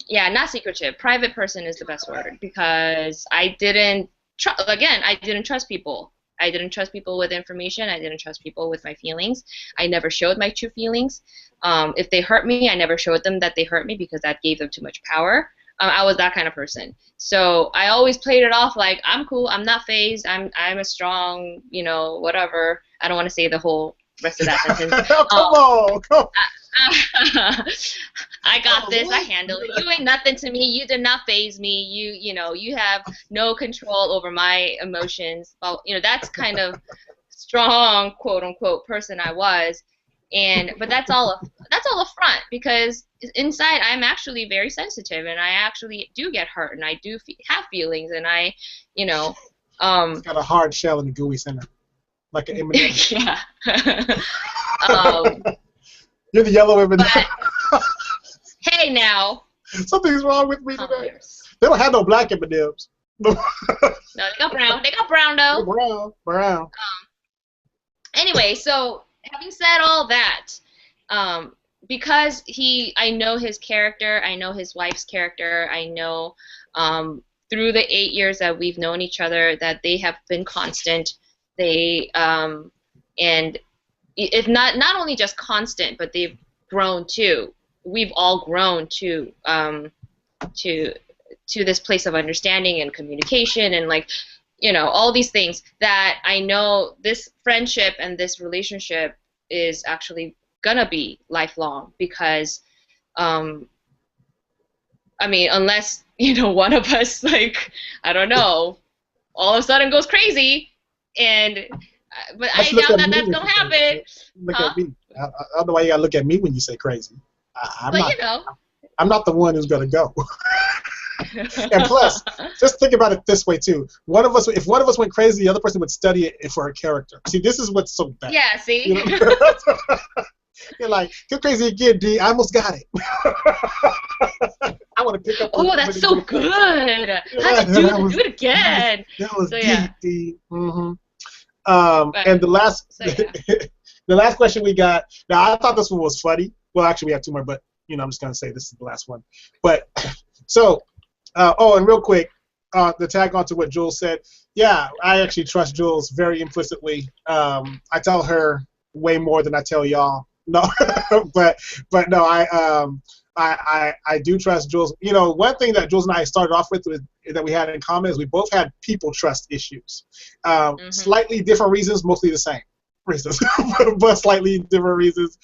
Speaker 2: yeah, not secretive. Private person is the best word, because I didn't trust people. I didn't trust people with information. I didn't trust people with my feelings. I never showed my true feelings. If they hurt me, I never showed them that they hurt me, because that gave them too much power. I was that kind of person. So I always played it off like, I'm cool, I'm not fazed, I'm a strong, whatever. I don't want to say the whole rest of that sentence.
Speaker 1: Come on.
Speaker 2: I got this. I handle it. You ain't nothing to me. You did not faze me. You have no control over my emotions. Well, that's kind of strong, quote unquote, person I was. But that's all a front, because inside I'm actually very sensitive, and I actually do get hurt, and I do have feelings, and I
Speaker 1: It's got a hard shell and a gooey center, like an M&M.
Speaker 2: Yeah.
Speaker 1: You're the yellow M&M.
Speaker 2: Hey now.
Speaker 1: Something's wrong with me today. They don't have no black M&Ms.
Speaker 2: No, they got brown. They got brown though.
Speaker 1: Brown.
Speaker 2: Anyway, so having said all that, because I know his character, I know his wife's character, I know through the 8 years that we've known each other that they have been constant. They and if not only just constant, but they've grown too. We've all grown to this place of understanding and communication and like, all these things that I know this friendship and this relationship is actually gonna be lifelong because, I mean, unless, one of us, like, I don't know, all of a sudden goes crazy and, but I doubt that that's gonna happen.
Speaker 1: Look at me. I don't know why you gotta look at me when you say crazy. I'm not the one who's gonna go. And plus, just think about it this way too. If one of us went crazy, the other person would study it for a character. See, this is what's so bad.
Speaker 2: Yeah, see?
Speaker 1: You're like, go crazy again, D. I almost got it. I want to pick up.
Speaker 2: Oh, that's so good. How'd you do it again?
Speaker 1: That was deep, D. Mm-hmm. And the last, the last question we got. Now, I thought this one was funny. Well, actually, we have two more, but I'm just gonna say this is the last one. But so, and real quick, the tag on to what Jules said. Yeah, I actually trust Jules very implicitly. I tell her way more than I tell y'all. No, but no, I do trust Jules. One thing that Jules and I started off with that we had in common is we both had people trust issues. Slightly different reasons, mostly the same reasons, but slightly different reasons.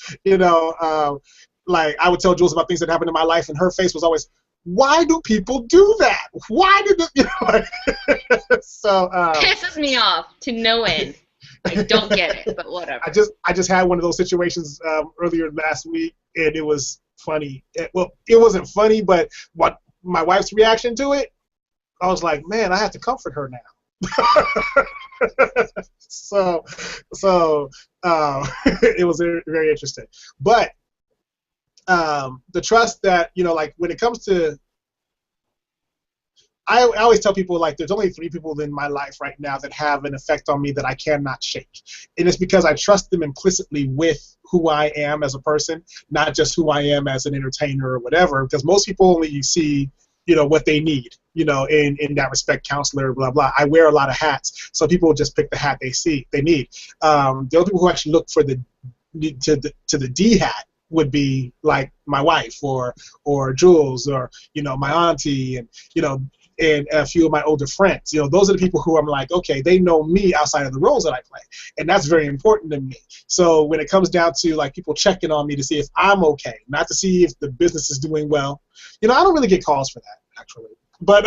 Speaker 1: Like I would tell Jules about things that happened in my life, and her face was always, "Why do people do that? Why did it?" So
Speaker 2: pisses me off to no end. I don't get it, but whatever.
Speaker 1: I just had one of those situations earlier last week, and it was funny. It wasn't funny, but what my wife's reaction to it, I was like, man, I have to comfort her now. so it was very, very interesting. But the trust that like when it comes to, I always tell people, like, there's only 3 people in my life right now that have an effect on me that I cannot shake. And it's because I trust them implicitly with who I am as a person, not just who I am as an entertainer or whatever, because most people only see, what they need, in that respect, counselor, blah, blah. I wear a lot of hats, so people just pick the hat they need. The only people who actually look for to the D hat would be like my wife or Jules or, my auntie and, and a few of my older friends. Those are the people who I'm like, okay, they know me outside of the roles that I play. And that's very important to me. So when it comes down to like people checking on me to see if I'm okay, not to see if the business is doing well, I don't really get calls for that, actually. But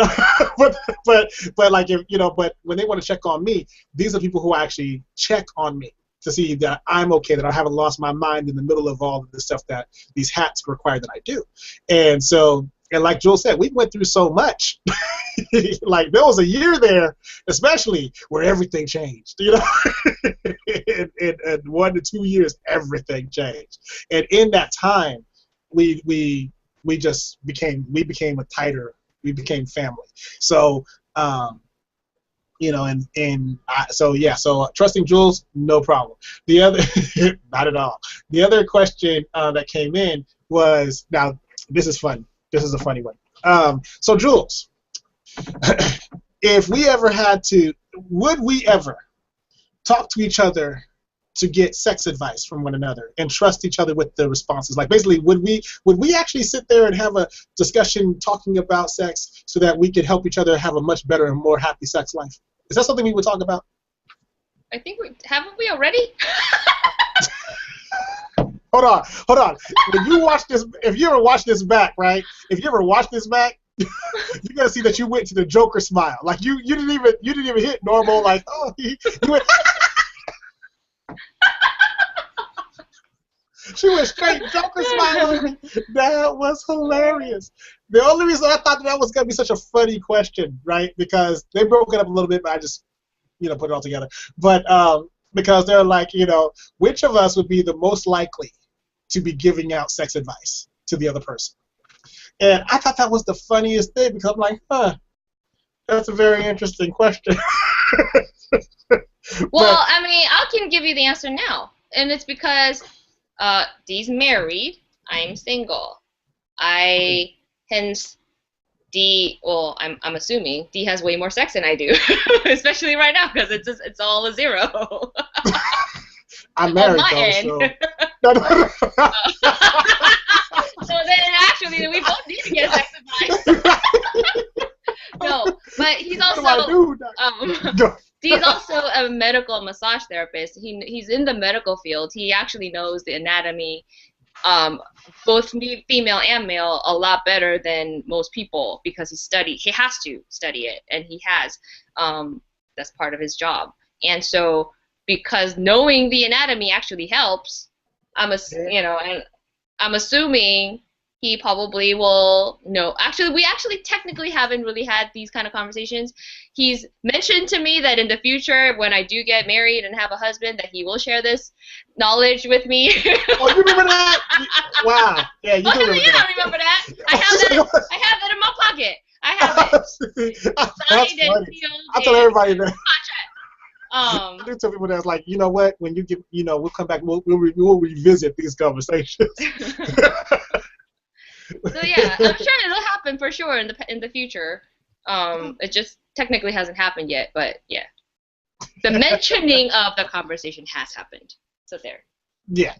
Speaker 1: but like if but when they want to check on me, these are people who actually check on me to see that I'm okay, that I haven't lost my mind in the middle of all of the stuff that these hats require that I do. And so, and like Joel said, we went through so much. Like there was a year there, especially where everything changed. in 1 to 2 years, everything changed. And in that time, we became a tighter. We became family. So. So trusting Jules, no problem. The other, not at all. The other question that came in was, now this is fun. This is a funny one. So Jules, if we ever would we ever talk to each other to get sex advice from one another and trust each other with the responses? Like basically, would we actually sit there and have a discussion talking about sex so that we could help each other have a much better and more happy sex life? Is that something we would talk about?
Speaker 2: I think haven't we already?
Speaker 1: Hold on. When you watch this, if you ever watch this back, right? If you ever watch this back, you're gonna see that you went to the Joker smile. Like you didn't even hit normal. Like you went. She went straight Joker smiling. That was hilarious. The only reason I thought that was going to be such a funny question, right? Because they broke it up a little bit, but put it all together. But because they're like, which of us would be the most likely to be giving out sex advice to the other person? And I thought that was the funniest thing because I'm like, that's a very interesting question.
Speaker 2: Well, I mean, I can give you the answer now, and it's because Dee's married, I'm single. Hence D. Well, I'm assuming D has way more sex than I do, especially right now because it's all a zero.
Speaker 1: I'm married though, so.
Speaker 2: So then actually we both need to get sex advice. No, but he's also he's also a medical massage therapist. He's in the medical field. He actually knows the anatomy, both female and male, a lot better than most people because he has to study it, and he has. That's part of his job. And so because knowing the anatomy actually helps, and I'm assuming he probably will know. Actually, we technically haven't really had these kind of conversations. He's mentioned to me that in the future, when I do get married and have a husband, that he will share this knowledge with me.
Speaker 1: Oh, you remember that? Wow. Yeah, you remember that.
Speaker 2: I remember that. I have that in my pocket. I have it.
Speaker 1: That's funny. I tell everybody that. I do tell people that's like, you know what? When you get, we'll come back. We'll revisit these conversations.
Speaker 2: So yeah, I'm sure it'll happen for sure in the future. It just technically hasn't happened yet, but yeah, the mentioning of the conversation has happened. So there.
Speaker 1: Yeah.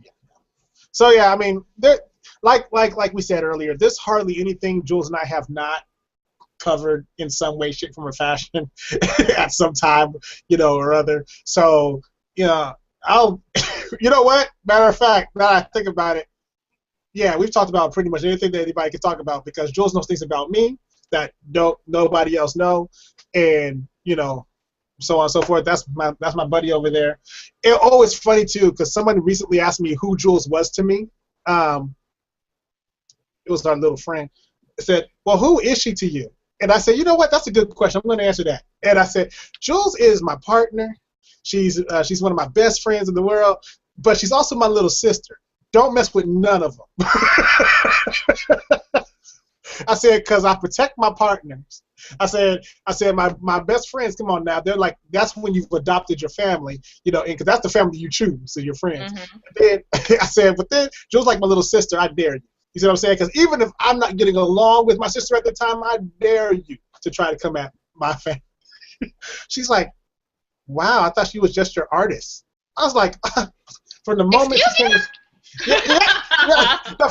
Speaker 1: So yeah, I mean, there, like we said earlier, there's hardly anything Jules and I have not covered in some way, shape, form, or fashion at some time, or other. So I'll, you know what? Matter of fact, now I think about it. Yeah, we've talked about pretty much anything that anybody can talk about because Jules knows things about me that nobody else know, and so on and so forth. That's my buddy over there. It's funny too because someone recently asked me who Jules was to me. It was our little friend. It said, "Well, who is she to you?" And I said, "You know what? That's a good question. I'm going to answer that." And I said, "Jules is my partner. She's one of my best friends in the world, but she's also my little sister. Don't mess with none of them." I said, because I protect my partners. I said, my best friends, come on now. They're like, that's when you've adopted your family, and because that's the family you choose, so your friends. Mm-hmm. And then I said, but then Jules like my little sister. I dare you. You see what I'm saying? Because even if I'm not getting along with my sister at the time, I dare you to try to come at my family. She's like, wow, I thought she was just your artist. I was like, from the moment she came. Yeah. No,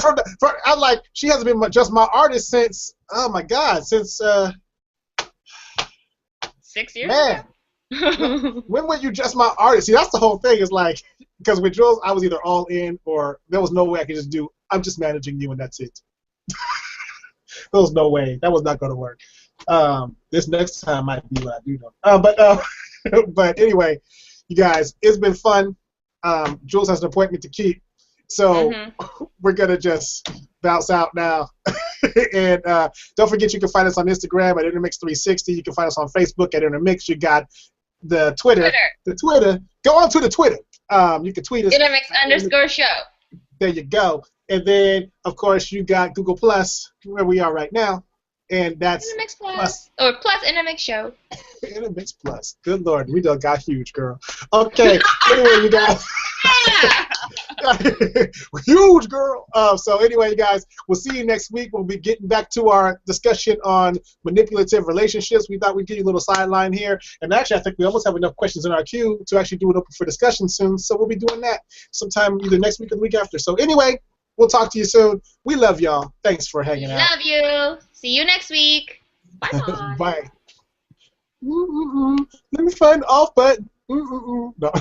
Speaker 1: I'm like, she hasn't been just my artist since, oh my God, since
Speaker 2: 6 years
Speaker 1: ago? When were you just my artist? See, that's the whole thing, is like, because with Jules, I was either all in or there was no way I could just do, I'm just managing you and that's it. There was no way. That was not going to work. This next time might be what I do though. But anyway, you guys, it's been fun. Jules has an appointment to keep. So we're going to just bounce out now. And don't forget, you can find us on Instagram at Innermix360. You can find us on Facebook at Innermix. You got the Twitter. The Twitter. Go on to the Twitter. You can tweet us.
Speaker 2: Innermix_show.
Speaker 1: There you go. And then, of course, you got Google Plus, where we are right now. And that's
Speaker 2: Innermix Plus. Or Plus Innermix Show.
Speaker 1: Innermix Plus. Good Lord. We done got huge, girl. Okay. Anyway, you guys. Huge, girl. So anyway, you guys, we'll see you next week. We'll be getting back to our discussion on manipulative relationships. We thought we'd give you a little sideline here. And actually, I think we almost have enough questions in our queue to actually do it open for discussion soon. So we'll be doing that sometime either next week or the week after. So anyway, we'll talk to you soon. We love y'all. Thanks for hanging out.
Speaker 2: Love you. See you next week. Bye.
Speaker 1: Bye. Let me find the off button. No.